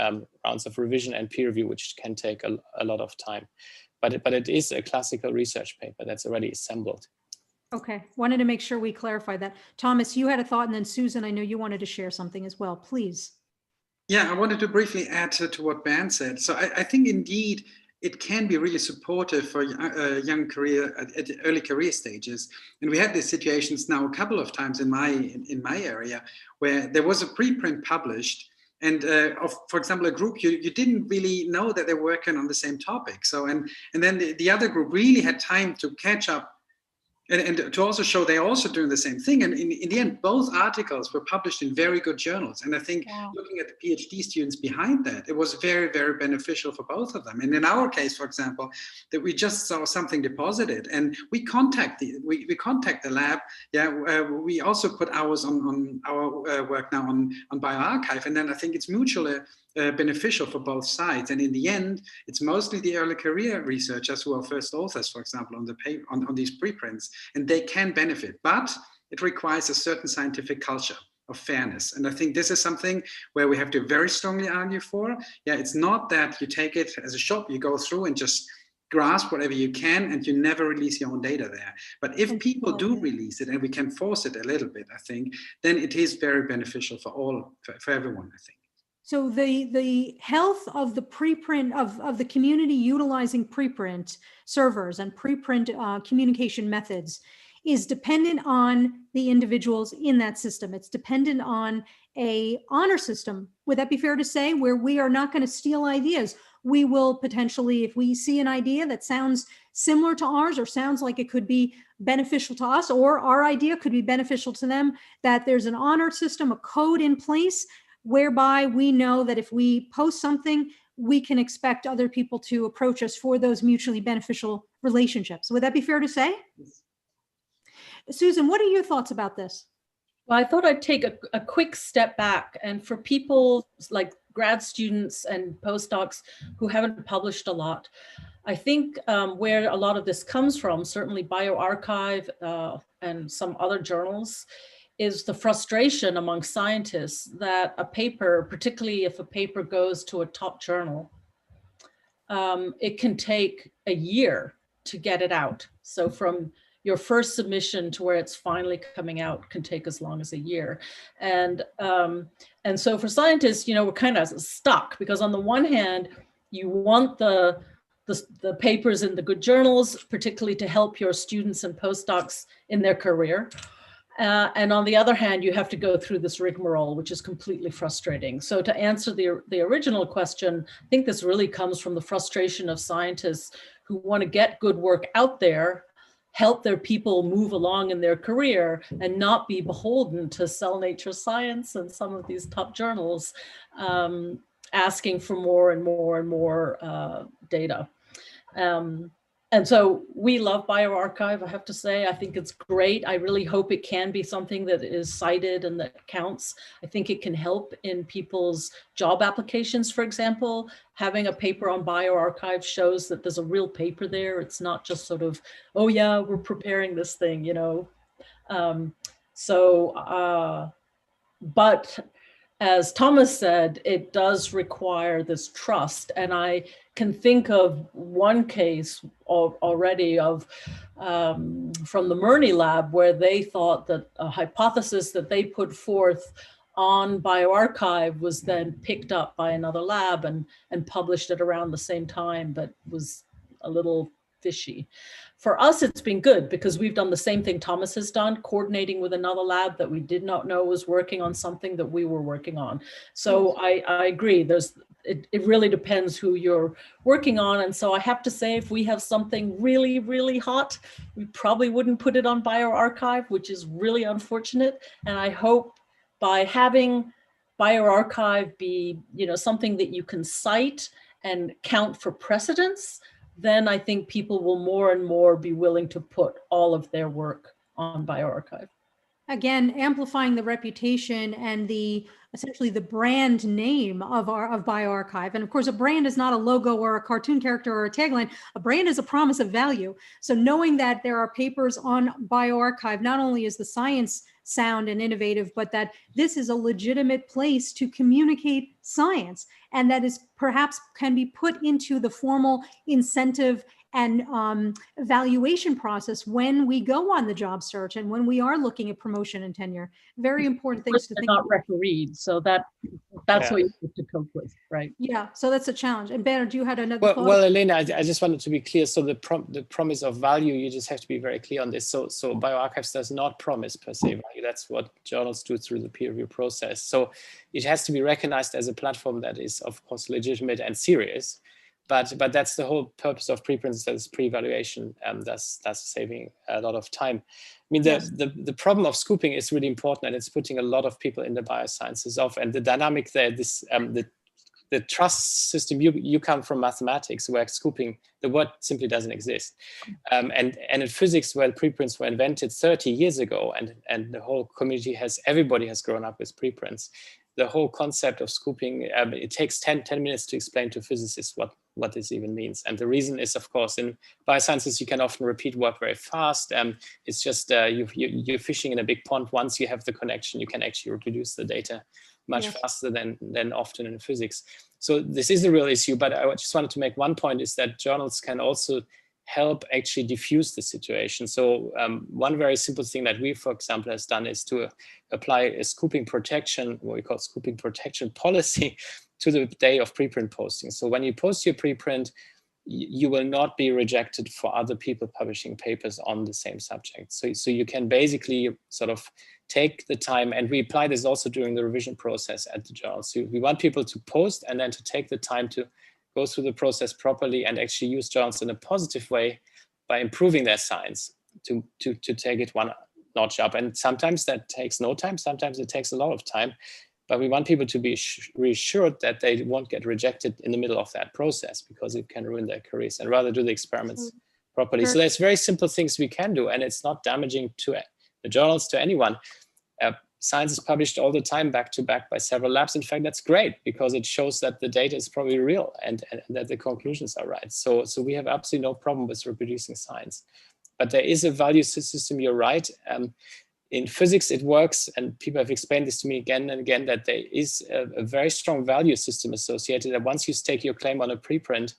rounds of revision and peer review, which can take a lot of time. But it is a classical research paper that's already assembled. Okay, wanted to make sure we clarify that. Thomas, you had a thought, and then Susan, I know you wanted to share something as well, please. Yeah, I wanted to briefly add to what Bernd said. So I think indeed it can be really supportive for young career at early career stages. And we had these situations now a couple of times in my area where there was a preprint published, and for example, a group you didn't really know that they're working on the same topic. So and then the other group really had time to catch up and to also show they're also doing the same thing. And in the end, both articles were published in very good journals. And I think looking at the PhD students behind that, it was very, very beneficial for both of them. And in our case, for example, that we just saw something deposited and we contact the lab. Yeah, we also put hours on our work now on bioarchive. And then I think it's mutually beneficial for both sides. And in the end, it's mostly the early career researchers who are first authors, for example, on these preprints, and they can benefit. But it requires a certain scientific culture of fairness. And I think this is something where we have to very strongly argue for. Yeah, it's not that you take it as a shop, you go through and just grasp whatever you can and you never release your own data there. But if people do release it and we can force it a little bit, I think, then it is very beneficial for everyone, I think. So the health of the preprint of the community utilizing preprint servers and preprint communication methods is dependent on the individuals in that system. It's dependent on a honor system. Would that be fair to say, where we are not going to steal ideas? We will potentially, if we see an idea that sounds similar to ours or sounds like it could be beneficial to us, or our idea could be beneficial to them, that there's an honor system, a code in place whereby we know that if we post something, we can expect other people to approach us for those mutually beneficial relationships. Would that be fair to say? Susan, what are your thoughts about this? Well, I thought I'd take a quick step back, and for people like grad students and postdocs who haven't published a lot, I think where a lot of this comes from, certainly bioRxiv and some other journals, is the frustration among scientists that a paper, particularly if a paper goes to a top journal, it can take a year to get it out. So from your first submission to where it's finally coming out can take as long as a year. And so for scientists, we're kind of stuck, because on the one hand, you want the papers in the good journals, particularly to help your students and postdocs in their career. And on the other hand, you have to go through this rigmarole, which is completely frustrating. So to answer the original question, I think this really comes from the frustration of scientists who want to get good work out there, help their people move along in their career, and not be beholden to Cell Nature Science and some of these top journals asking for more and more and more data. And so we love bioRxiv, I have to say. I think it's great. I really hope it can be something that is cited and that counts. I think it can help in people's job applications, for example. Having a paper on bioRxiv shows that there's a real paper there. It's not just sort of, oh yeah, we're preparing this thing, But as Thomas said, it does require this trust. And I can think of one case already of from the Murney lab, where they thought that a hypothesis that they put forth on bioRxiv was then picked up by another lab and published at around the same time, but was a little fishy. For us, it's been good because we've done the same thing Thomas has done, coordinating with another lab that we did not know was working on something that we were working on. So I agree, it really depends who you're working on. And so I have to say, if we have something really, really hot, we probably wouldn't put it on bioRxiv, which is really unfortunate. And I hope by having bioRxiv be, something that you can cite and count for precedence, then I think people will more and more be willing to put all of their work on bioRxiv. Again, amplifying the reputation and essentially the brand name of bioRxiv. And of course, a brand is not a logo or a cartoon character or a tagline. A brand is a promise of value. So knowing that there are papers on bioRxiv, not only is the science sound and innovative, but that this is a legitimate place to communicate science, and that is perhaps can be put into the formal incentive and evaluation process when we go on the job search and when we are looking at promotion and tenure. Very important things to think about. Not refereed, so that's what you have to cope with, right? Yeah, so that's a challenge. And Bernd, you had another thought? Well, Alaina, I just wanted to be clear. So the promise of value, you just have to be very clear on this. So bioRxiv does not promise per se value. That's what journals do through the peer review process. So it has to be recognized as a platform that is, of course, legitimate and serious. But that's the whole purpose of preprints, that's pre-evaluation, that's saving a lot of time. I mean, the problem of scooping is really important, and it's putting a lot of people in the biosciences off. And the dynamic there, the trust system, you come from mathematics, where scooping, the word simply doesn't exist. And in physics, where preprints were invented 30 years ago, and the whole community everybody has grown up with preprints. the whole concept of scooping, it takes 10 minutes to explain to physicists what this even means. And the reason is, of course, in biosciences, you can often repeat work very fast. It's just you're fishing in a big pond. Once you have the connection, you can actually reproduce the data much faster than often in physics. So this is a real issue, but I just wanted to make one point, is that journals can also help actually diffuse the situation. So one very simple thing that we, for example, has done is to apply a scooping protection, what we call scooping protection policy, to the day of preprint posting. So when you post your preprint, you will not be rejected for other people publishing papers on the same subject. So you can basically sort of take the time, and we apply this also during the revision process at the journal. So we want people to post and then to take the time to go through the process properly and actually use journals in a positive way by improving their science to take it one notch up. And sometimes that takes no time, sometimes it takes a lot of time, but we want people to be reassured that they won't get rejected in the middle of that process, because it can ruin their careers, and rather do the experiments properly. So there's very simple things we can do, and it's not damaging to the journals, to anyone. Science is published all the time, back to back, by several labs. In fact, that's great, because it shows that the data is probably real and that the conclusions are right. So we have absolutely no problem with reproducing science. But there is a value system, you're right. In physics, it works, and people have explained this to me again and again, that there is a very strong value system associated, that once you stake your claim on a preprint,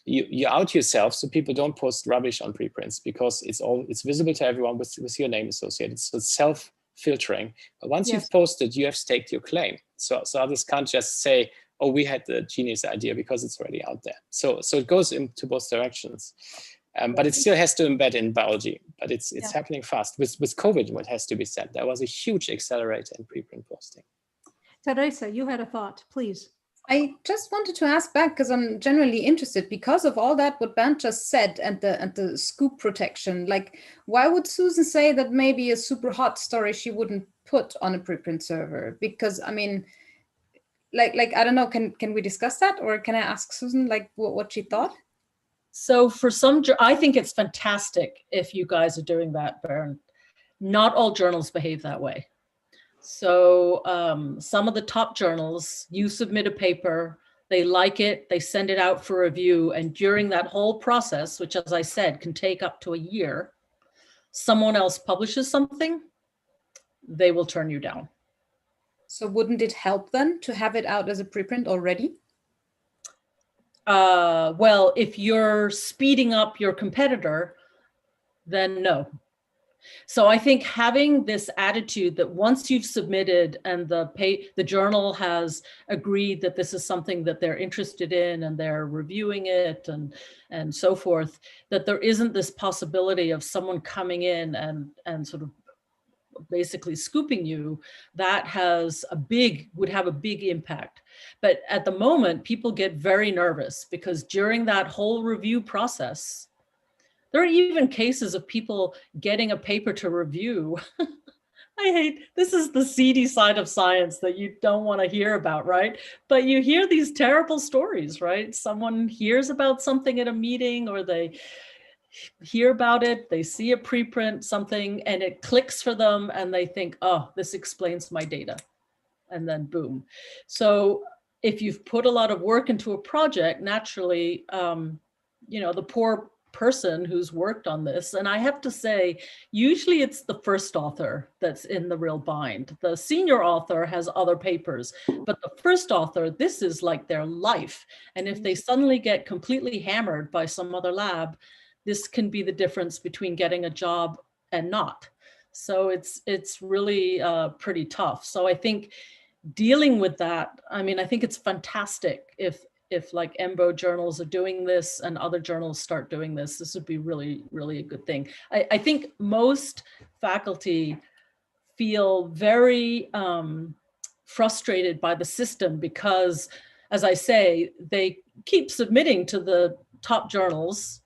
you out yourself, so people don't post rubbish on preprints, because it's visible to everyone with your name associated. So it's self-filtering. But once you've posted, you have staked your claim. So others can't just say, oh, we had the genius idea, because it's already out there. So it goes into both directions. But it still has to embed in biology, but it's happening fast. With COVID, what has to be said, there was a huge accelerator in preprint posting. Theresa, you had a thought, please. I just wanted to ask back, because I'm generally interested, because of all that what Bernd just said, and the scoop protection. Like, why would Susan say that maybe a super hot story she wouldn't put on a preprint server? Because I mean, like I don't know, can we discuss that, or can I ask Susan like what she thought? So for some, I think it's fantastic if you guys are doing that, Bernd. Not all journals behave that way. So some of the top journals, you submit a paper, they like it, they send it out for review, and during that whole process, which, as I said, can take up to a year, someone else publishes something, they will turn you down. So wouldn't it help then to have it out as a preprint already? Well, if you're speeding up your competitor, then no. So I think having this attitude that once you've submitted and the journal has agreed that this is something that they're interested in and they're reviewing it and so forth, that there isn't this possibility of someone coming in and sort of basically scooping you, that would have a big impact. But at the moment, people get very nervous, because during that whole review process, there are even cases of people getting a paper to review. This is the seedy side of science that you don't want to hear about, right? But you hear these terrible stories, right? Someone hears about something at a meeting, or they hear about it, they see a preprint, something, and it clicks for them, and they think, oh, this explains my data. And then boom. So if you've put a lot of work into a project, naturally, the poor person who's worked on this, and I have to say, usually it's the first author that's in the real bind. The senior author has other papers, but the first author, this is like their life. And if they suddenly get completely hammered by some other lab, this can be the difference between getting a job and not. So it's really pretty tough. So I think dealing with that, I mean, I think it's fantastic if like EMBO journals are doing this and other journals start doing this. This would be really, really a good thing. I think most faculty feel very frustrated by the system, because, as I say, they keep submitting to the top journals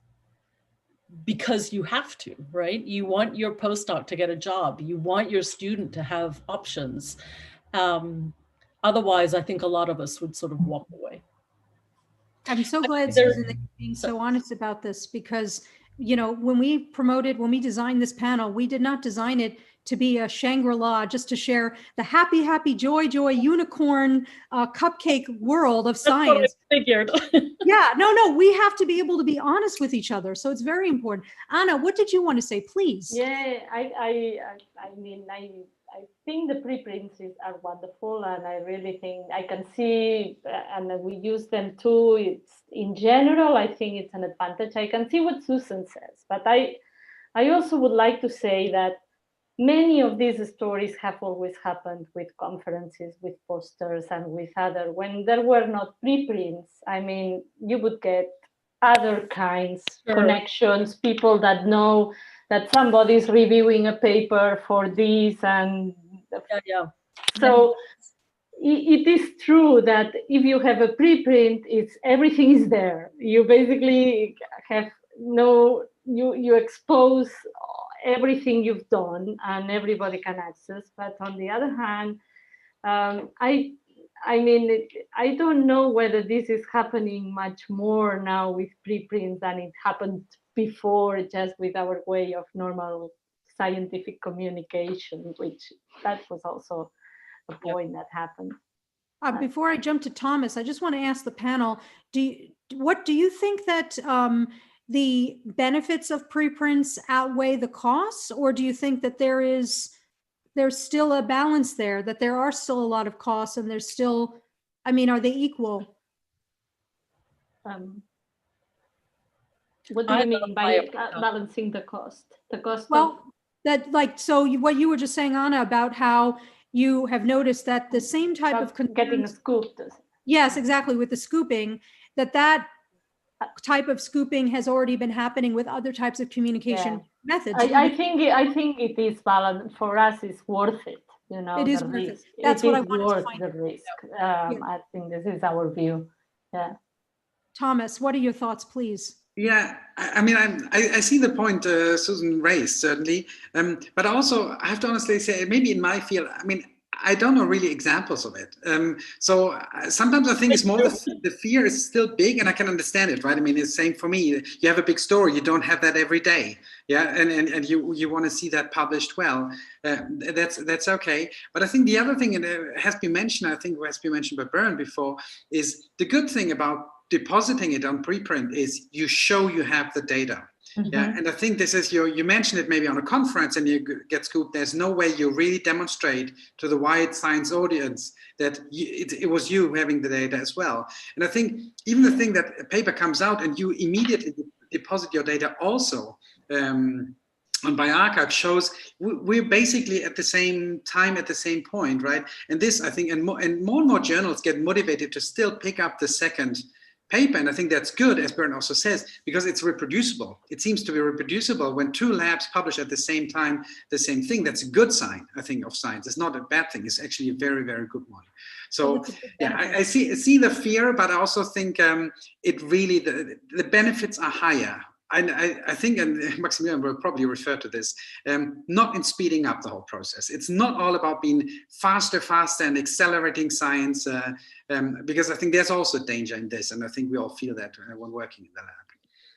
because you have to, right? You want your postdoc to get a job. You want your student to have options. Otherwise, I think a lot of us would sort of walk away. I'm so glad, Susan, that you're being so honest about this, because, when we designed this panel, we did not design it to be a Shangri-La, just to share the happy, happy, joy, unicorn, cupcake world of science. That's what I figured. Yeah, no, we have to be able to be honest with each other. So it's very important. Anna, what did you want to say, please? Yeah, I think the preprints are wonderful, and I really think I can see, and we use them too. It's in general, I think it's an advantage. I can see what Susan says, but I also would like to say that many of these stories have always happened with conferences, with posters, and with other. When there were not preprints, I mean, you would get other kinds, connections, people that know that somebody's reviewing a paper for this, and so it is true that if you have a preprint, everything is there. You basically have you expose everything you've done, and everybody can access. But on the other hand, I mean, I don't know whether this is happening much more now with preprints than it happened before, just with our way of normal scientific communication, which that was also a point that happened. Before I jump to Thomas, I just want to ask the panel, what do you think that the benefits of preprints outweigh the costs, or do you think that there's still a balance there, that there are still a lot of costs, and there's still, I mean, are they equal? What do you mean by balancing the cost? The cost. Well, what you were just saying, Anna, about how you have noticed that the same type of getting scooped. Yes, exactly. With the scooping, that type of scooping has already been happening with other types of communication methods. I think it is balanced for us. It's worth it. You know, it is worth it. That's what I wanted to find. The risk. I think this is our view. Yeah. Thomas, what are your thoughts, please? Yeah, I mean, I see the point Susan raised, certainly. But also, I have to honestly say, maybe in my field, I mean, I don't know really examples of it. So sometimes I think it's more the fear is still big, and I can understand it, right? I mean, it's the same for me. You have a big story, you don't have that every day. Yeah, and you want to see that published well. That's okay. But I think the other thing, and it has been mentioned, I think it has been mentioned by Bernd before, is the good thing about depositing it on preprint is you show you have the data. Mm-hmm. Yeah, and I think this is you mentioned it maybe on a conference and you get scooped. There's no way you really demonstrate to the wide science audience that it was you having the data as well. And I think even the thing that a paper comes out and you immediately deposit your data also on bioRxiv shows we're basically at the same time, at the same point, right? And this, I think, and more journals get motivated to still pick up the second paper, and I think that's good, as Bernd also says, because it's reproducible. It seems to be reproducible when two labs publish at the same time the same thing. That's a good sign, I think, of science. It's not a bad thing. It's actually a very, very good one. So yeah, I see the fear, but I also think it really the benefits are higher. I think, and Maximilian will probably refer to this, not in speeding up the whole process. It's not all about being faster and accelerating science, because I think there's also danger in this, and I think we all feel that when working in the lab.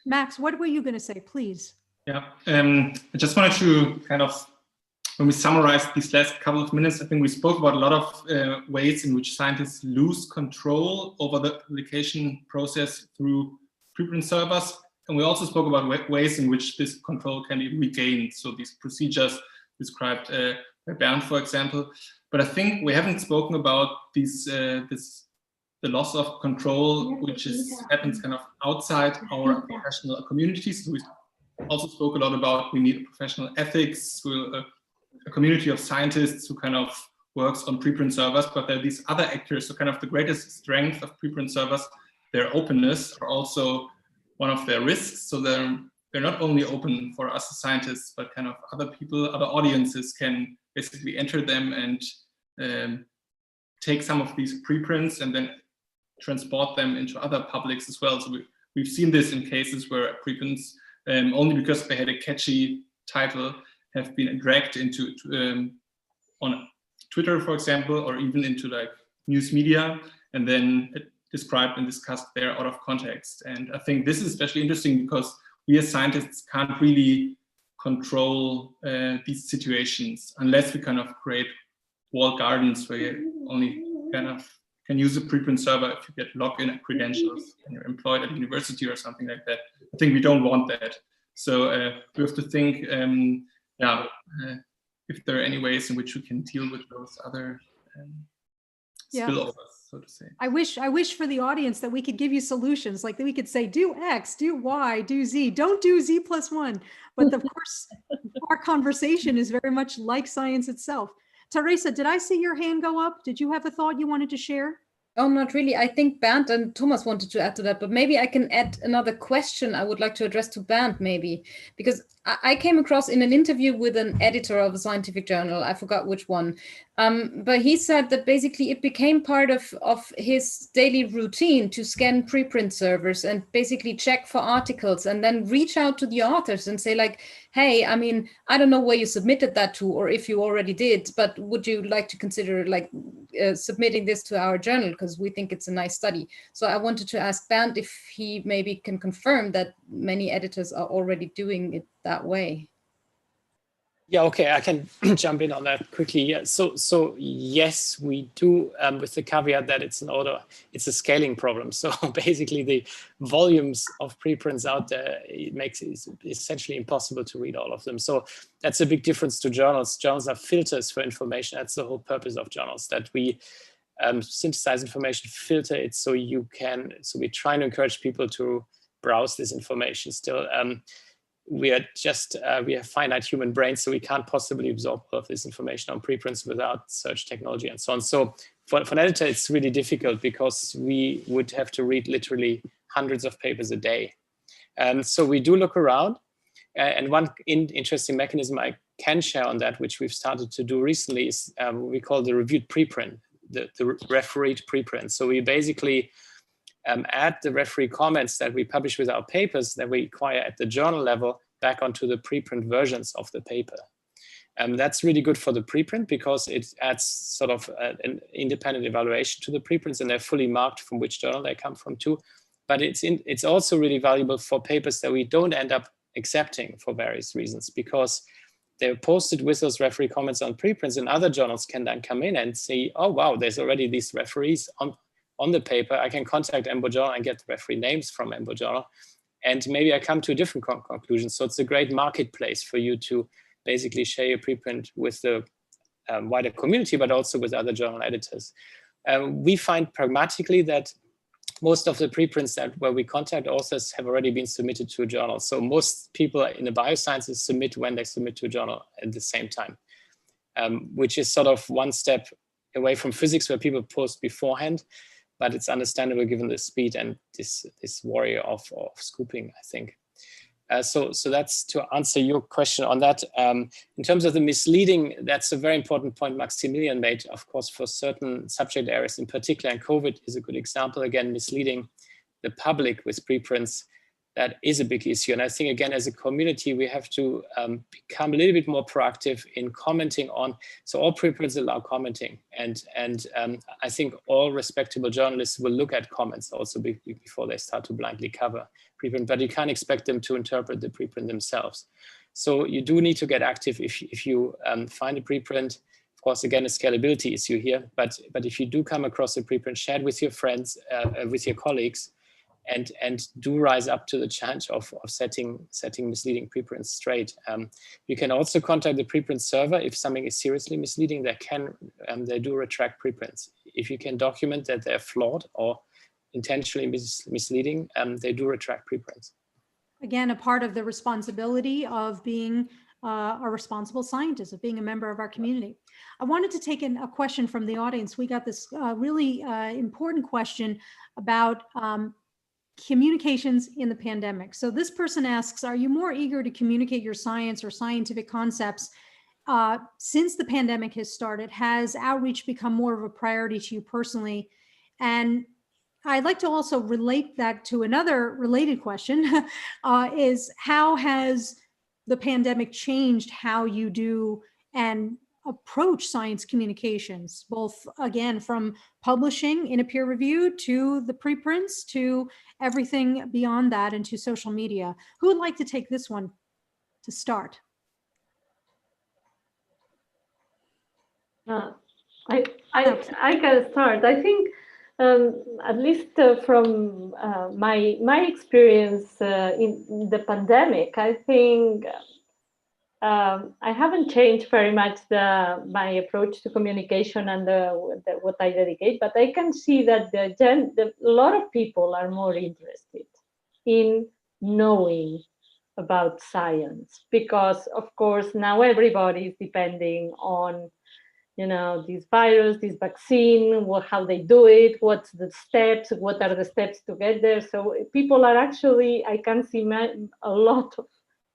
Max, what were you going to say, please? Yeah, I just wanted to kind of, when we summarize these last couple of minutes, I think we spoke about a lot of ways in which scientists lose control over the publication process through preprint servers. And we also spoke about ways in which this control can be regained. So these procedures described by Bernd, for example. But I think we haven't spoken about the loss of control, which happens kind of outside our professional communities. So we also spoke a lot about we need professional ethics, a community of scientists who kind of works on preprint servers, but there are these other actors. So kind of the greatest strength of preprint servers, their openness, are also one of their risks. So they're not only open for us as scientists, but kind of other people, other audiences can basically enter them and take some of these preprints and then transport them into other publics as well. So we've seen this in cases where preprints, only because they had a catchy title, have been dragged into on Twitter, for example, or even into like news media, and then described and discussed there out of context. And I think this is especially interesting because we as scientists can't really control these situations unless we kind of create walled gardens where you only kind of can use a preprint server if you get login credentials and you're employed at a university or something like that. I think we don't want that. So we have to think, if there are any ways in which we can deal with those other spillovers, so to say. I wish for the audience that we could give you solutions, like that we could say, do X, do Y, do Z, don't do Z+1. But of course, our conversation is very much like science itself. Theresa, did I see your hand go up? Did you have a thought you wanted to share? Oh, not really. I think Bernd and Thomas wanted to add to that, but maybe I can add another question I would like to address to Bernd, maybe, because I came across in an interview with an editor of a scientific journal, I forgot which one, but he said that basically it became part of his daily routine to scan preprint servers and basically check for articles and then reach out to the authors and say like, hey, I mean, I don't know where you submitted that to or if you already did, but would you like to consider like submitting this to our journal because we think it's a nice study. So I wanted to ask Bernd if he maybe can confirm that many editors are already doing it that way. Yeah, okay, I can jump in on that quickly. Yeah, so yes, we do, with the caveat that it's a scaling problem. So basically, the volumes of preprints out there, it makes it essentially impossible to read all of them. So that's a big difference to journals. Journals are filters for information. That's the whole purpose of journals, that we synthesize information, filter it so you can. So we're trying to encourage people to browse this information still. We have finite human brains, so we can't possibly absorb all of this information on preprints without search technology and so on. So for an editor, it's really difficult because we would have to read literally hundreds of papers a day. So we do look around. And one interesting mechanism I can share on that, which we've started to do recently, is what we call the reviewed preprint, the refereed preprint. So we basically add the referee comments that we publish with our papers that we acquire at the journal level back onto the preprint versions of the paper. That's really good for the preprint because it adds sort of an independent evaluation to the preprints, and they're fully marked from which journal they come from too. But it's also really valuable for papers that we don't end up accepting for various reasons, because they're posted with those referee comments on preprints, and other journals can then come in and say, oh wow, there's already these referees on the paper. I can contact EMBO Journal and get the referee names from EMBO Journal, and maybe I come to a different conclusion. So it's a great marketplace for you to basically share your preprint with the wider community, but also with other journal editors. We find pragmatically that most of the preprints where we contact authors have already been submitted to a journal. So most people in the biosciences submit when they submit to a journal at the same time, which is sort of one step away from physics where people post beforehand. But it's understandable given the speed and this worry of scooping, I think. So that's to answer your question on that. In terms of the misleading, that's a very important point Maximilian made, of course, for certain subject areas in particular, and COVID is a good example. Again, misleading the public with preprints, that is a big issue. And I think, again, as a community, we have to become a little bit more proactive in commenting on, so all preprints allow commenting. And I think all respectable journalists will look at comments also before they start to blindly cover preprint, but you can't expect them to interpret the preprint themselves. So you do need to get active if you find a preprint. Of course, again, a scalability issue here, but if you do come across a preprint, share it with your friends, with your colleagues, and do rise up to the challenge of setting misleading preprints straight. You can also contact the preprint server if something is seriously misleading. They do retract preprints. If you can document that they're flawed or intentionally misleading, they do retract preprints. Again, a part of the responsibility of being a responsible scientist, of being a member of our community. I wanted to take a question from the audience. We got this really important question about communications in the pandemic. So this person asks, are you more eager to communicate your science or scientific concepts since the pandemic has started? Has outreach become more of a priority to you personally? And I'd like to also relate that to another related question, is how has the pandemic changed how you do and approach science communications, both again from publishing in a peer review to the preprints to everything beyond that and to social media? Who would like to take this one to start? I can start. I think, at least from my experience in the pandemic, I think I haven't changed very much my approach to communication and what I dedicate, but I can see that a lot of people are more interested in knowing about science, because of course now everybody is depending on this virus, this vaccine, how they do it, what's the steps, what are the steps to get there. So people are actually, I can see a lot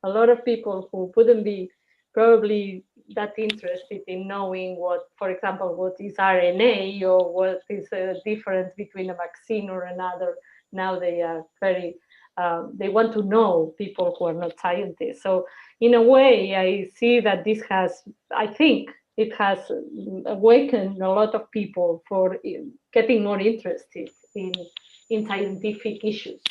of people who wouldn't be probably that interested in knowing what, for example, what is RNA or what is the difference between a vaccine or another. Now they are very, they want to know, people who are not scientists. So in a way, I see that this has, I think, it has awakened a lot of people for getting more interested in scientific issues.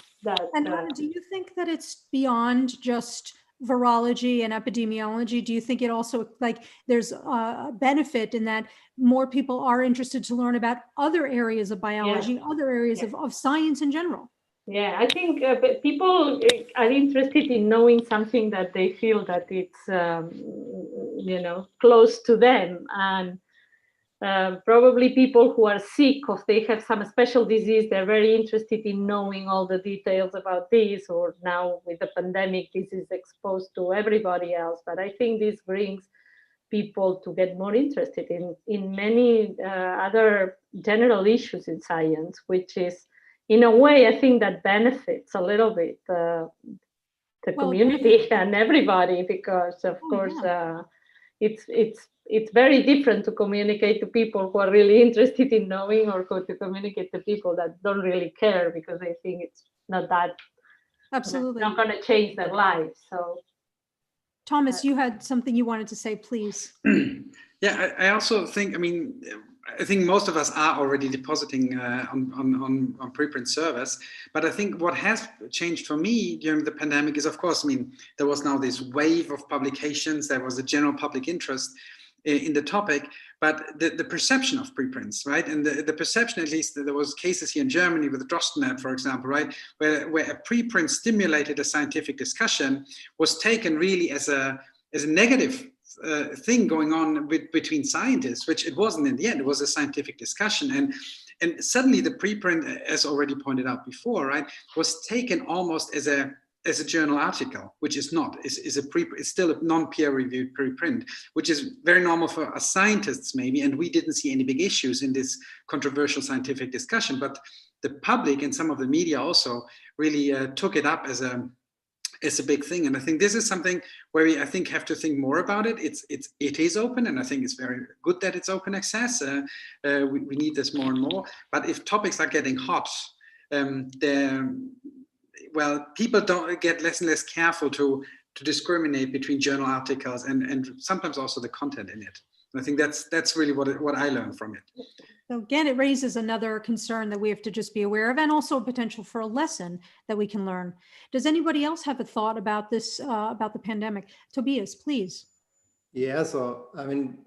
And do you think that it's beyond just virology and epidemiology? Do you think it also, like, there's a benefit in that more people are interested to learn about other areas of biology, other areas of science in general? Yeah, I think people are interested in knowing something that they feel that it's, close to them. And probably people who are sick, or they have some special disease, they're very interested in knowing all the details about this. Or now with the pandemic, this is exposed to everybody else. But I think this brings people to get more interested in many other general issues in science, which is, in a way, I think that benefits a little bit the community and everybody, because of course it's very different to communicate to people who are really interested in knowing, or to communicate to people that don't really care because they think it's not that, absolutely not going to change their lives. So, Thomas, you had something you wanted to say, please. Yeah, I also think, I think most of us are already depositing on preprint service, but I think what has changed for me during the pandemic is, of course, there was now this wave of publications, there was a general public interest in the topic, but the perception of preprints, right? And the perception, at least, there was cases here in Germany with Drostennet, for example, right? Where a preprint stimulated a scientific discussion was taken really as a negative thing going on between scientists, which it wasn't in the end. It was a scientific discussion, and suddenly the preprint, as already pointed out before, right, was taken almost as a journal article, which is not. It's still a non-peer-reviewed preprint, which is very normal for us scientists maybe, and we didn't see any big issues in this controversial scientific discussion. But the public and some of the media also really took it up as a big thing. And I think this is something where we, I think, have to think more about it. It is open, and I think it's very good that it's open access. We need this more and more. But if topics are getting hot, people don't get less and less careful to discriminate between journal articles and sometimes also the content in it. And I think that's really what I learned from it. So again, it raises another concern that we have to just be aware of, and also a potential for a lesson that we can learn. Does anybody else have a thought about this, about the pandemic? Tobias, please. Yeah, so I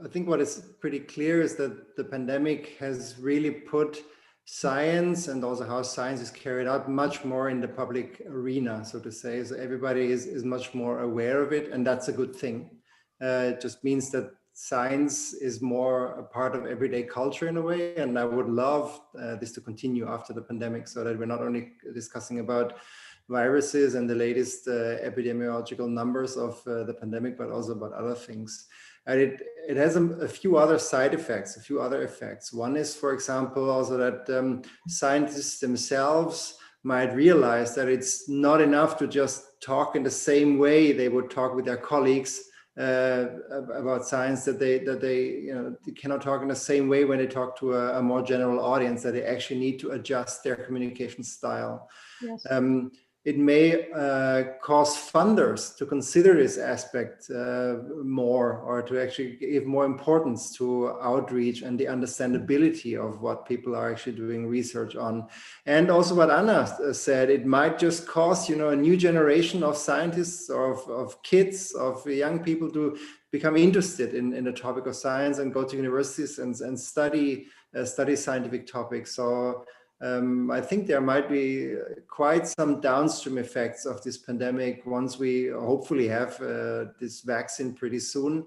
think what is pretty clear is that the pandemic has really put science, and also how science is carried out, much more in the public arena, so to say. So everybody is much more aware of it, and that's a good thing. It just means that science is more a part of everyday culture in a way, and I would love this to continue after the pandemic, so that we're not only discussing about viruses and the latest epidemiological numbers of the pandemic, but also about other things. And it has a few other side effects, a few other effects. One is, for example, also that scientists themselves might realize that it's not enough to just talk in the same way they would talk with their colleagues about science, that they cannot talk in the same way when they talk to a more general audience, that they actually need to adjust their communication style. Yes. it may cause funders to consider this aspect more, or to actually give more importance to outreach and the understandability of what people are actually doing research on. And also what Anna said, it might just cause, a new generation of scientists, or of kids, of young people to become interested in the topic of science and go to universities and study scientific topics. So I think there might be quite some downstream effects of this pandemic once we hopefully have this vaccine pretty soon.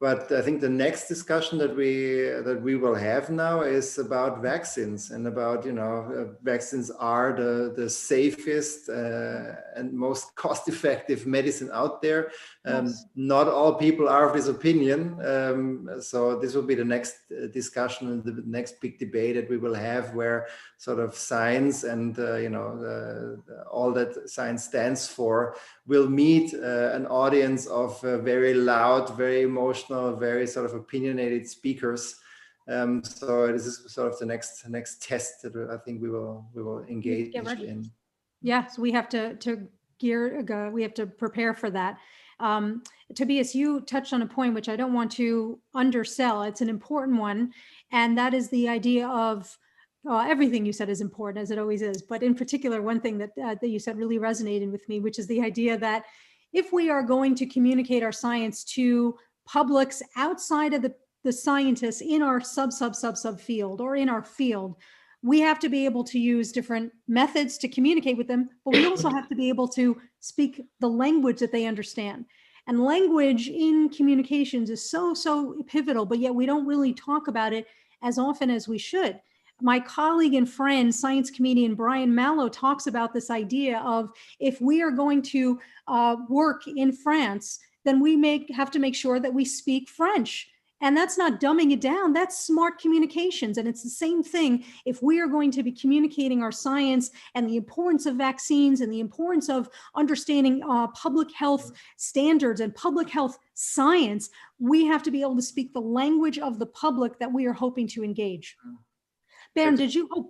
But I think the next discussion that we will have now is about vaccines, and about, vaccines are the safest and most cost-effective medicine out there. Yes. Not all people are of this opinion. So this will be the next discussion and the next big debate that we will have, where sort of science and, all that science stands for will meet an audience of very loud, very emotional, very sort of opinionated speakers. So this is sort of the next test that I think we will engage in. Yes, we have to we have to prepare for that. Tobias, you touched on a point which I don't want to undersell. It's an important one, and that is the idea of everything you said is important, as it always is. But in particular, one thing that you said really resonated with me, which is the idea that if we are going to communicate our science to publics outside of the scientists in our sub field, or in our field, we have to be able to use different methods to communicate with them, but we also have to be able to speak the language that they understand. And language in communications is so pivotal, but yet we don't really talk about it as often as we should. My colleague and friend, science comedian Brian Mallow, talks about this idea of, if we are going to work in France, then we have to make sure that we speak French. And that's not dumbing it down, that's smart communications. And it's the same thing if we are going to be communicating our science and the importance of vaccines and the importance of understanding public health standards and public health science. We have to be able to speak the language of the public that we are hoping to engage. Bernd,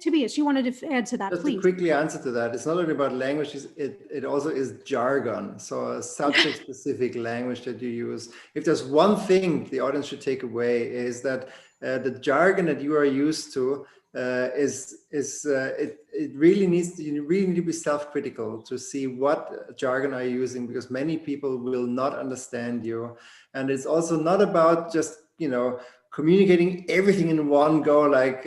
Tobias, you wanted to add to that, just please. To quickly answer to that, it's not only about language, it also is jargon. So a subject-specific language that you use. If there's one thing the audience should take away, is that the jargon that you are used to it really needs to, you really need to be self-critical to see what jargon are you using, because many people will not understand you. And it's also not about just, communicating everything in one go, like,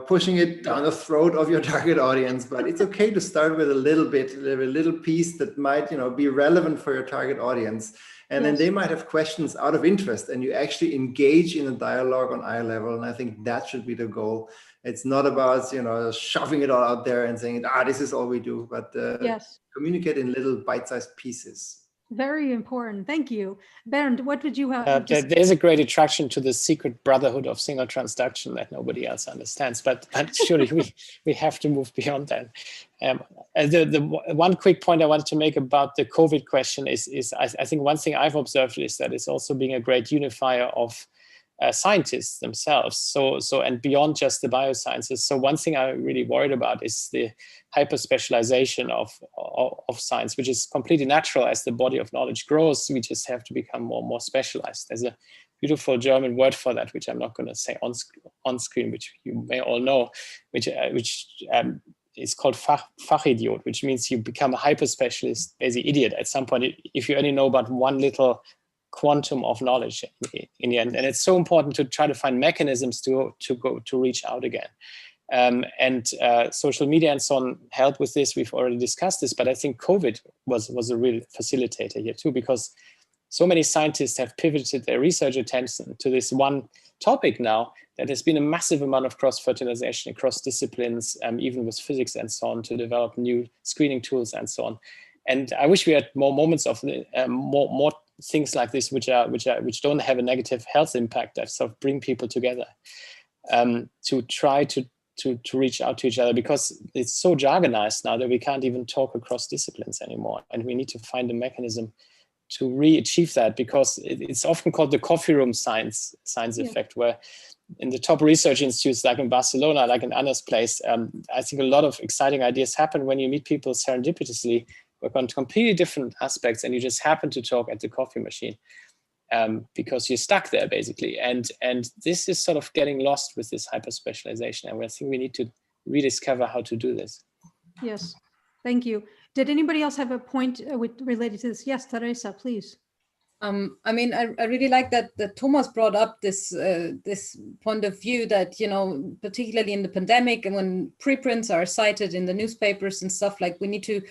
pushing it down the throat of your target audience. But it's okay to start with a little piece that might, be relevant for your target audience. And then they might have questions out of interest, and you actually engage in a dialogue on eye level. And I think that should be the goal. It's not about, shoving it all out there and saying, this is all we do, but communicate in little bite-sized pieces. Very important. Thank you. Bernd, what would you have? There's a great attraction to the secret brotherhood of single transduction that nobody else understands, but surely we have to move beyond that. The one quick point I wanted to make about the COVID question is I think one thing I've observed is that it's also being a great unifier of scientists themselves. So and beyond just the biosciences. So one thing I'm really worried about is the hyper specialization of science, which is completely natural. As the body of knowledge grows, we just have to become more and more specialized. There's a beautiful German word for that, which I'm not going to say on screen, which you may all know, which is called Fachidiot, which means you become a hyper specialist, basically idiot at some point if you only know about one little quantum of knowledge in the end. And it's so important to try to find mechanisms to reach out again. And social media and so on help with this. We've already discussed this, but I think COVID was a real facilitator here too, because so many scientists have pivoted their research attention to this one topic now. That has been a massive amount of cross-fertilization across disciplines, even with physics and so on, to develop new screening tools and so on. And I wish we had more moments of more things like this, which don't have a negative health impact, that sort of bring people together to try to reach out to each other, because it's so jargonized now that we can't even talk across disciplines anymore. And we need to find a mechanism to re-achieve that, because it's often called the coffee room science effect, where in the top research institutes, like in Barcelona, like in Anna's place, I think a lot of exciting ideas happen when you meet people serendipitously, work on completely different aspects, and you just happen to talk at the coffee machine because you're stuck there basically. And this is sort of getting lost with this hyper specialization, and I think we need to rediscover how to do this. Yes, thank you. Did anybody else have a point related to this? Yes, Theresa, please. I mean, I really like that Thomas brought up this this point of view that, you know, particularly in the pandemic and when preprints are cited in the newspapers and stuff, like we need to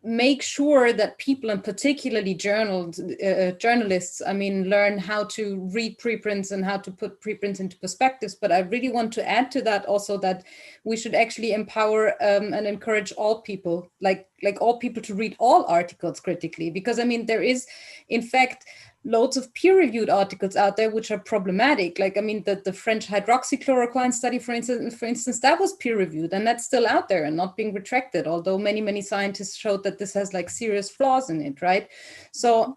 make sure that people, and particularly journalists, I mean, learn how to read preprints and how to put preprints into perspectives. But I really want to add to that also that we should actually empower and encourage all people, like all people, to read all articles critically, because I mean, there is, in fact, loads of peer-reviewed articles out there which are problematic. Like, I mean, the French hydroxychloroquine study, for instance, that was peer-reviewed, and that's still out there and not being retracted, although many scientists showed that this has like serious flaws in it, right? So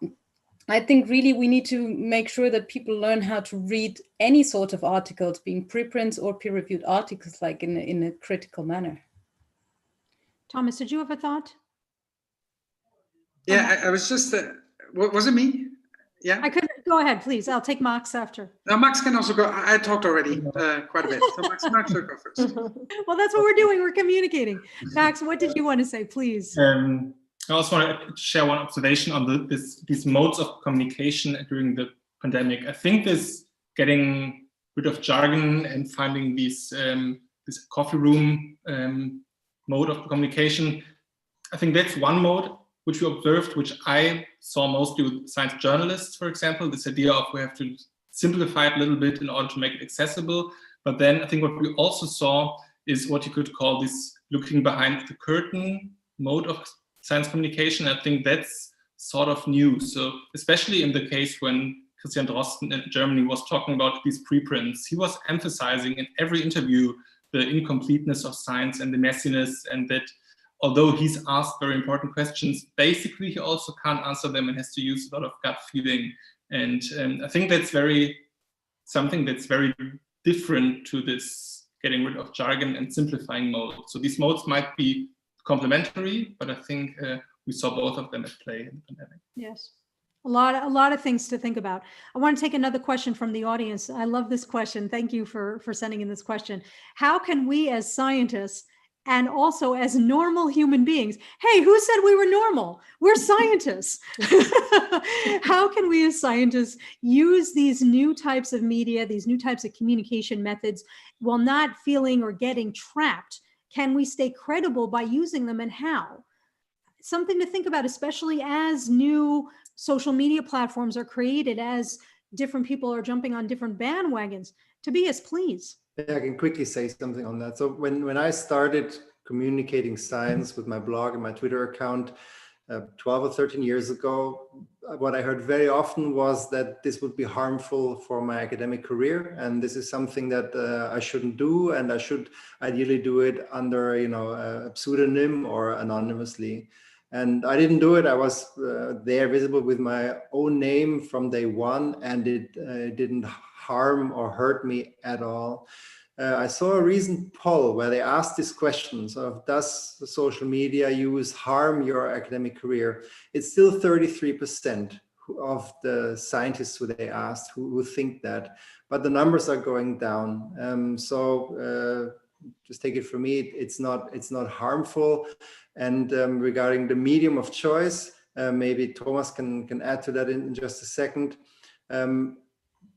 I think really we need to make sure that people learn how to read any sort of articles, being preprints or peer-reviewed articles, like in a critical manner. Thomas, did you have a thought? Yeah, I was just, was it me? Yeah. I couldn't. Go ahead, please. I'll take Max after. No, Max can also go. I talked already quite a bit. So Max should go first. Well, that's what we're doing. We're communicating. Max, what did you want to say, please? I also want to share one observation on these modes of communication during the pandemic. I think this getting rid of jargon and finding these this coffee room mode of communication, I think that's one mode which we observed, which I saw mostly with science journalists, for example, this idea of we have to simplify it a little bit in order to make it accessible. But then I think what we also saw is what you could call this looking behind the curtain mode of science communication. I think that's sort of new. So especially in the case when Christian Drosten in Germany was talking about these preprints, he was emphasizing in every interview the incompleteness of science and the messiness, and that although he's asked very important questions, basically he also can't answer them and has to use a lot of gut feeling. And I think that's something that's very different to this getting rid of jargon and simplifying mode. So these modes might be complementary, but I think we saw both of them at play in the pandemic. Yes, a lot of things to think about. I want to take another question from the audience. I love this question. Thank you for sending in this question. How can we as scientists and also as normal human beings, hey, who said we were normal? We're scientists. How can we as scientists use these new types of media, these new types of communication methods, while not feeling or getting trapped? Can we stay credible by using them, and how? Something to think about, especially as new social media platforms are created, as different people are jumping on different bandwagons. Tobias, please. Yeah, I can quickly say something on that. So when I started communicating science with my blog and my Twitter account 12 or 13 years ago, what I heard very often was that this would be harmful for my academic career, and this is something that I shouldn't do, and I should ideally do it under, you know, a pseudonym or anonymously. And I didn't do it. I was there visible with my own name from day one, and it didn't harm or hurt me at all. I saw a recent poll where they asked this question of, does the social media use harm your academic career? It's still 33% of the scientists who they asked who think that, but the numbers are going down. Just take it from me, it's not harmful. And regarding the medium of choice, maybe Thomas can add to that in just a second.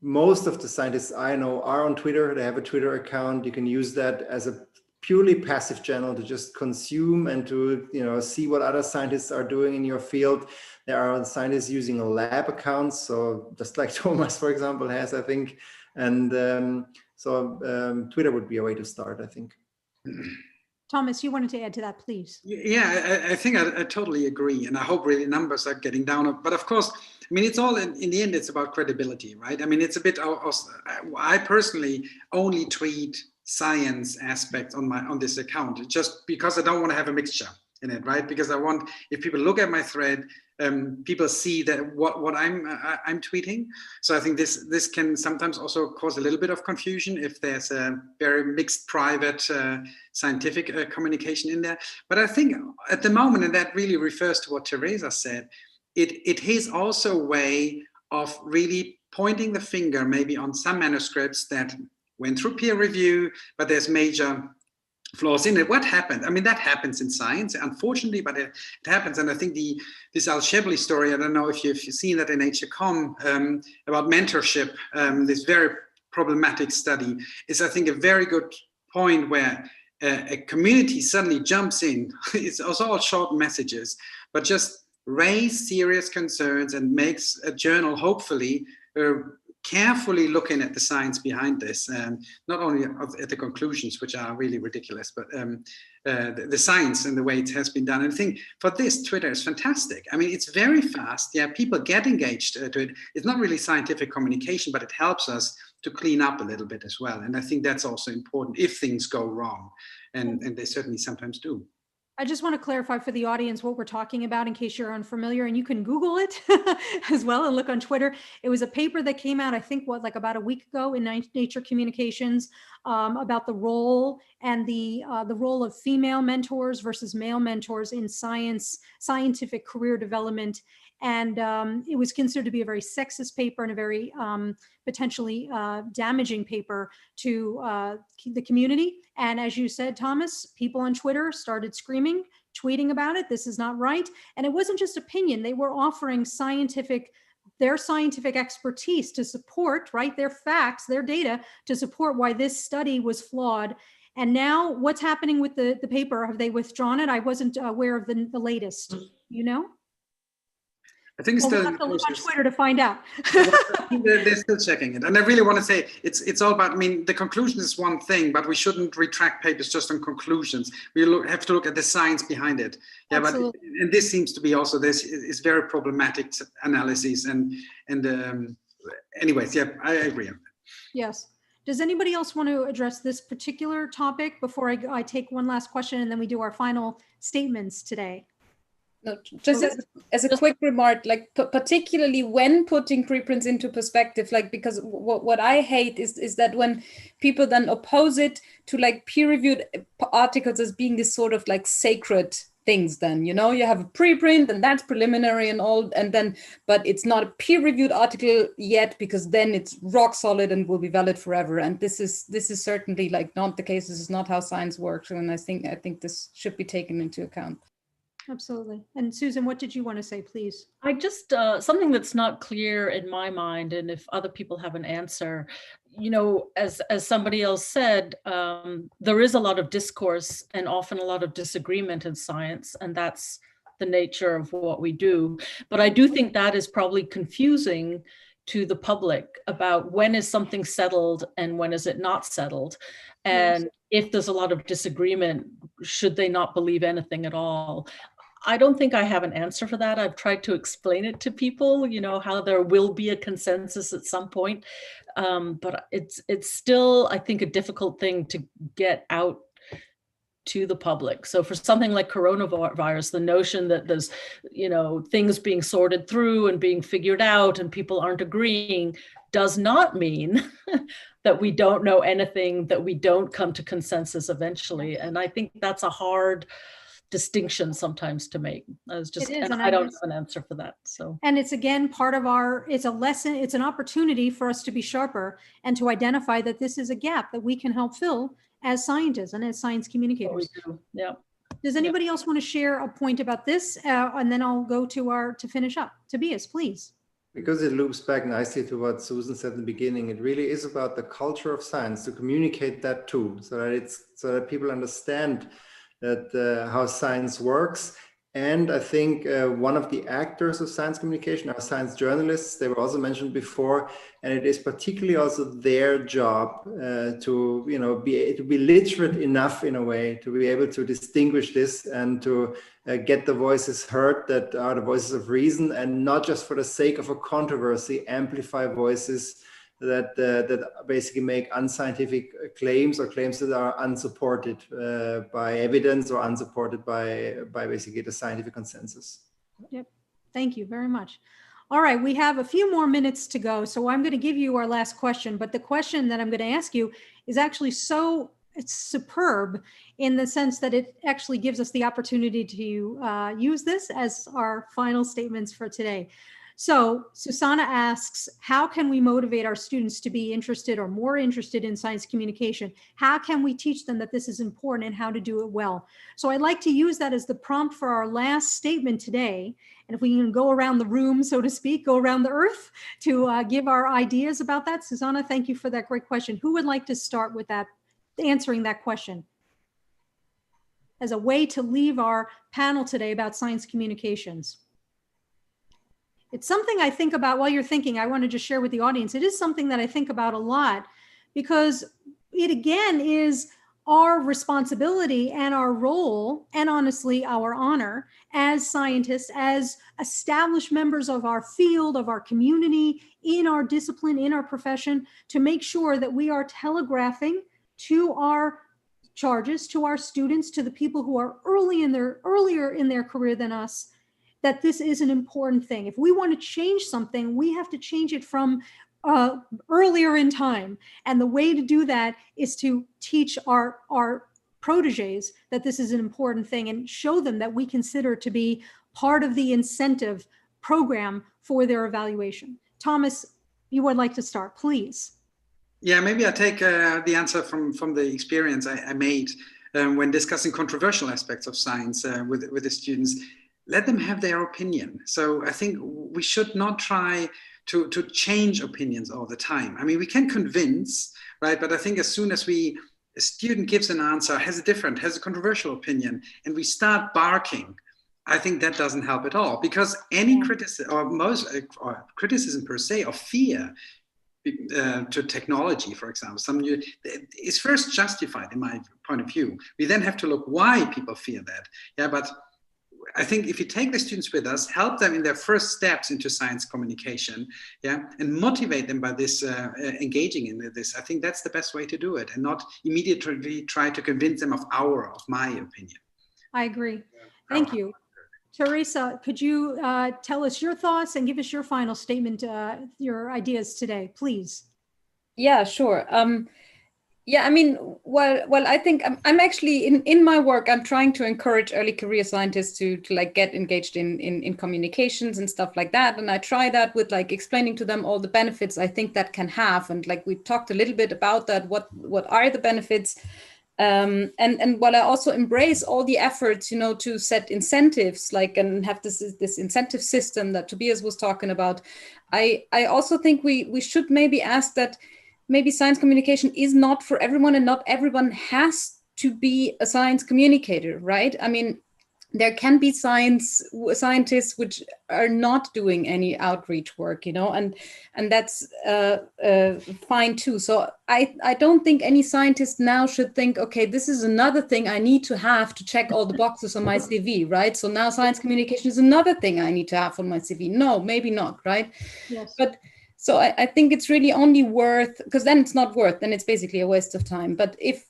Most of the scientists I know are on Twitter. They have a Twitter account. You can use that as a purely passive channel to just consume and to, you know, see what other scientists are doing in your field. There are scientists using a lab account, so just like Thomas, for example, has, I think. And Twitter would be a way to start, I think. Thomas, you wanted to add to that, please. Yeah, I think I totally agree. And I hope really numbers are getting down. But of course, I mean, it's all in the end, it's about credibility, right? I mean, it's a bit, I personally only tweet science aspects on this account, just because I don't want to have a mixture in it, right? Because I want, if people look at my thread, people see that what I'm tweeting. So I think this can sometimes also cause a little bit of confusion if there's a very mixed private scientific communication in there. But I think at the moment, and that really refers to what Theresa said, it is also a way of really pointing the finger maybe on some manuscripts that went through peer review, but there's major flaws in it. What happened? I mean, that happens in science, unfortunately, but it happens. And I think this Al-Shebli story, I don't know if you've seen that in Nature.com, about mentorship, this very problematic study, is I think a very good point where a community suddenly jumps in. It's also all short messages, but just raise serious concerns and makes a journal, hopefully, carefully looking at the science behind this, not only at the conclusions, which are really ridiculous, but the science and the way it has been done. And I think for this, Twitter is fantastic. I mean, it's very fast. Yeah, people get engaged to it. It's not really scientific communication, but it helps us to clean up a little bit as well. And I think that's also important if things go wrong, and they certainly sometimes do. I just want to clarify for the audience what we're talking about in case you're unfamiliar, and you can Google it as well and look on Twitter. It was a paper that came out, I think, like about a week ago in Nature Communications about the role and the role of female mentors versus male mentors in scientific career development. And it was considered to be a very sexist paper and a very potentially damaging paper to the community. And as you said, Thomas, people on Twitter started screaming, tweeting about it. This is not right. And it wasn't just opinion. They were offering their scientific expertise to support, right, their facts, their data to support why this study was flawed. And now what's happening with the paper? Have they withdrawn it? I wasn't aware of the latest, you know? I think it's still we'll have to look on Twitter to find out. They're still checking it. And I really want to say, it's all about, I mean, the conclusion is one thing, but we shouldn't retract papers just on conclusions. We have to look at the science behind it. Yeah, absolutely. And this seems to be also, this is very problematic analysis. And anyways, yeah, I agree on that. Yes. Does anybody else want to address this particular topic before I take one last question and then we do our final statements today? No, just as a quick remark, like particularly when putting preprints into perspective, like, because what I hate is that when people then oppose it to like peer-reviewed articles as being this sort of like sacred things, then, you know, you have a preprint and that's preliminary and all, and then, but it's not a peer-reviewed article yet because then it's rock solid and will be valid forever. And this is certainly like not the case. This is not how science works. And I think this should be taken into account. Absolutely. And Susan, what did you want to say, please? I just, something that's not clear in my mind, and if other people have an answer, you know, as somebody else said, there is a lot of discourse and often a lot of disagreement in science, and that's the nature of what we do. But I do think that is probably confusing to the public about when is something settled and when is it not settled. And if there's a lot of disagreement, should they not believe anything at all? I don't think I have an answer for that. I've tried to explain it to people, you know, how there will be a consensus at some point. But it's still, I think, a difficult thing to get out to the public. So for something like coronavirus, the notion that there's, you know, things being sorted through and being figured out and people aren't agreeing does not mean that we don't know anything, that we don't come to consensus eventually. And I think that's a hard distinction sometimes to make. I don't have an answer for that. So, and it's again part of it's a lesson, it's an opportunity for us to be sharper and to identify that this is a gap that we can help fill as scientists and as science communicators. Yeah. Does anybody else want to share a point about this? And then I'll go to finish up. Tobias, please. Because it loops back nicely to what Susan said in the beginning, it really is about the culture of science, to communicate that too, so that people understand that how science works. And I think one of the actors of science communication are science journalists. They were also mentioned before, and it is particularly also their job to, you know, be literate enough in a way to be able to distinguish this and to get the voices heard that are the voices of reason, and not just for the sake of a controversy, amplify voices that basically make unscientific claims, or claims that are unsupported by evidence or unsupported by basically the scientific consensus. Yep. Thank you very much. All right, we have a few more minutes to go, so I'm going to give you our last question, but the question that I'm going to ask you is actually it's superb in the sense that it actually gives us the opportunity to use this as our final statements for today. So Susanna asks, how can we motivate our students to be interested or more interested in science communication? How can we teach them that this is important and how to do it well? So I'd like to use that as the prompt for our last statement today. And if we can go around the room, so to speak, go around the earth to give our ideas about that. Susanna, thank you for that great question. Who would like to start with that, answering that question as a way to leave our panel today about science communications? It's something I think about while you're thinking. I want to just share with the audience. It is something that I think about a lot because it again is our responsibility and our role, and honestly our honor as scientists, as established members of our field, of our community, in our discipline, in our profession, to make sure that we are telegraphing to our charges, to our students, to the people who are earlier in their career than us, that this is an important thing. If we want to change something, we have to change it from earlier in time. And the way to do that is to teach our proteges that this is an important thing and show them that we consider to be part of the incentive program for their evaluation. Thomas, you would like to start, please. Yeah, maybe I take the answer from the experience I made when discussing controversial aspects of science with the students. Let them have their opinion. So I think we should not try to change opinions all the time. I mean, we can convince, right? But I think as soon as a student gives an answer, has a controversial opinion, and we start barking, I think that doesn't help at all, because any criticism or criticism per se or fear to technology, for example, is first justified in my point of view. We then have to look why people fear that. Yeah, but I think if you take the students with us, help them in their first steps into science communication, yeah, and motivate them by this engaging in this, I think that's the best way to do it, and not immediately try to convince them of my opinion. I agree. Thank you. Theresa, could you tell us your thoughts and give us your final statement, your ideas today, please? Yeah, sure. Yeah, I mean, well, I think I'm actually in my work, I'm trying to encourage early career scientists to like get engaged in communications and stuff like that. And I try that with like explaining to them all the benefits I think that can have. And like we talked a little bit about that, what are the benefits? And while I also embrace all the efforts, you know, to set incentives, like, and have this incentive system that Tobias was talking about, I also think we should maybe ask that maybe science communication is not for everyone, and not everyone has to be a science communicator, right? I mean, there can be scientists which are not doing any outreach work, you know, and that's fine too. So I don't think any scientist now should think, okay, this is another thing I need to have to check all the boxes on my CV, right? So now science communication is another thing I need to have on my CV. No, maybe not, right? Yes. But so I think it's really only worth, because then it's not worth, then it's basically a waste of time. But if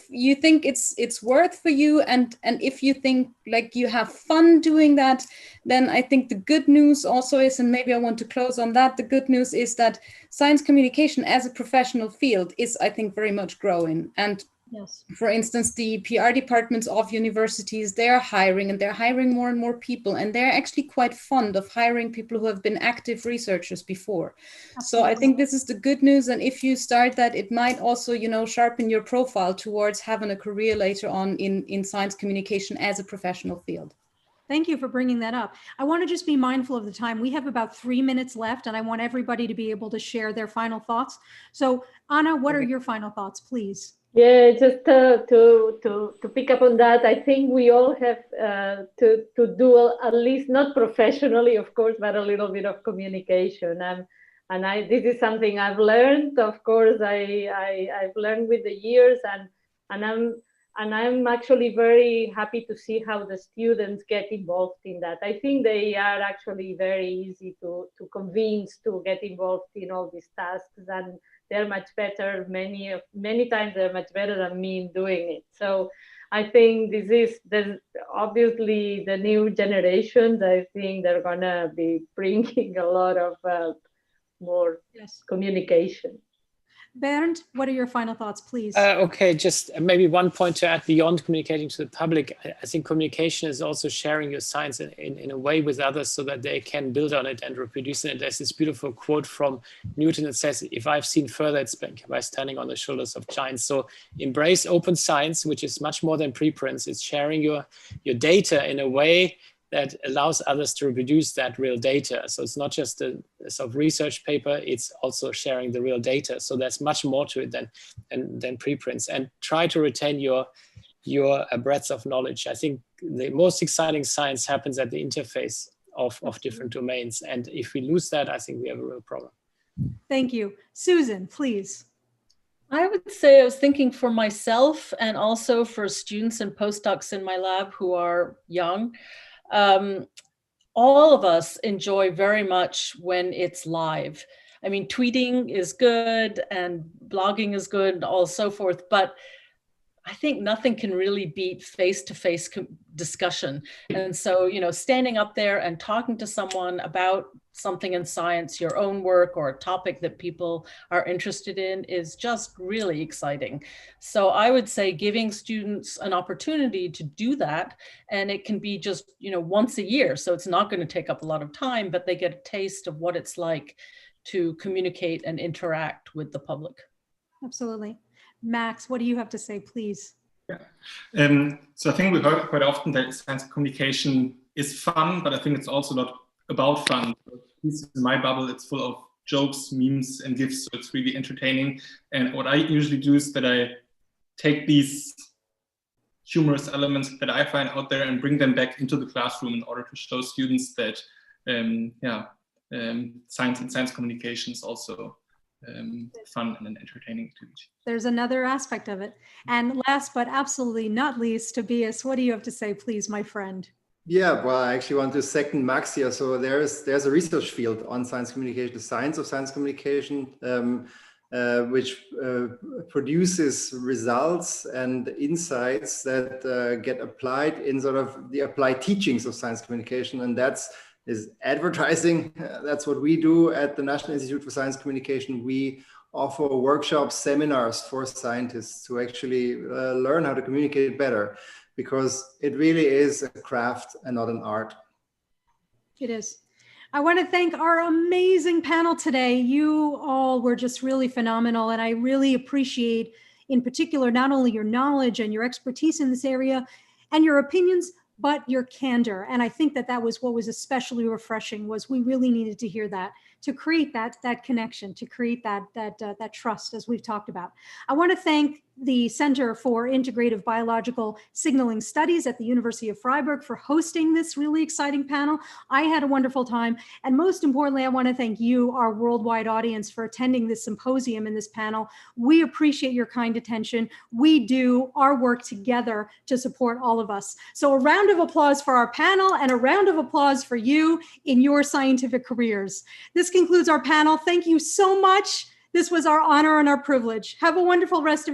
you think it's worth for you, and if you think like you have fun doing that, then I think the good news also is, and maybe I want to close on that, the good news is that science communication as a professional field is, I think, very much growing. And yes, for instance, the PR departments of universities, they're hiring, and they're hiring more and more people, and they're actually quite fond of hiring people who have been active researchers before. Absolutely. So I think this is the good news. And if you start that, it might also, you know, sharpen your profile towards having a career later on in science communication as a professional field. Thank you for bringing that up. I want to just be mindful of the time. We have about 3 minutes left, and I want everybody to be able to share their final thoughts. So Anna, what are your final thoughts, please? Yeah, just to pick up on that, I think we all have to do at least, not professionally, of course, but a little bit of communication. And this is something I've learned. Of course, I've learned with the years, and I'm actually very happy to see how the students get involved in that. I think they are actually very easy to convince to get involved in all these tasks, and they're much better. Many times they're much better than me in doing it. So I think there's obviously the new generations. I think they're gonna be bringing a lot of more communication. Bernd, what are your final thoughts, please? Okay, just maybe one point to add beyond communicating to the public. I think communication is also sharing your science in a way with others so that they can build on it and reproduce it. There's this beautiful quote from Newton that says, if I've seen further, it's by standing on the shoulders of giants. So embrace open science, which is much more than preprints. It's sharing your data in a way that allows others to reproduce that real data. So it's not just a sort of research paper, it's also sharing the real data. So there's much more to it than preprints. And try to retain your breadth of knowledge. I think the most exciting science happens at the interface of different domains. And if we lose that, I think we have a real problem. Thank you. Susan, please. I would say I was thinking for myself and also for students and postdocs in my lab who are young. All of us enjoy very much when it's live. I mean, tweeting is good and blogging is good and all so forth, but I think nothing can really beat face-to-face discussion. And so, standing up there and talking to someone about something in science, your own work or a topic that people are interested in is just really exciting. So I would say giving students an opportunity to do that, and it can be just, once a year. So it's not going to take up a lot of time, but they get a taste of what it's like to communicate and interact with the public. Absolutely. Max, what do you have to say, please? Yeah. So I think we heard quite often that science communication is fun, but I think it's also not about fun. At least in my bubble, it's full of jokes, memes, and gifs, so it's really entertaining. And what I usually do is that I take these humorous elements that I find out there and bring them back into the classroom in order to show students that science and science communication is also fun and an entertaining activity. There's another aspect of it. And last but absolutely not least, Tobias, what do you have to say, please, my friend? Yeah, well, I actually want to second Max here. So there's a research field on science communication, the science of science communication, which produces results and insights that get applied in sort of the applied teachings of science communication. And is advertising. That's what we do at the National Institute for Science Communication. We offer workshops, seminars for scientists to actually learn how to communicate better, because it really is a craft and not an art. It is. I want to thank our amazing panel today. You all were just really phenomenal, and I really appreciate, in particular, not only your knowledge and your expertise in this area and your opinions, but your candor. And I think that was what was especially refreshing, was we really needed to hear that, to create that connection, to create that trust, as we've talked about. I want to thank the Center for Integrative Biological Signaling Studies at the University of Freiburg for hosting this really exciting panel. I had a wonderful time. And most importantly, I want to thank you, our worldwide audience, for attending this symposium and this panel. We appreciate your kind attention. We do our work together to support all of us. So a round of applause for our panel and a round of applause for you in your scientific careers. This concludes our panel. Thank you so much. This was our honor and our privilege. Have a wonderful rest of your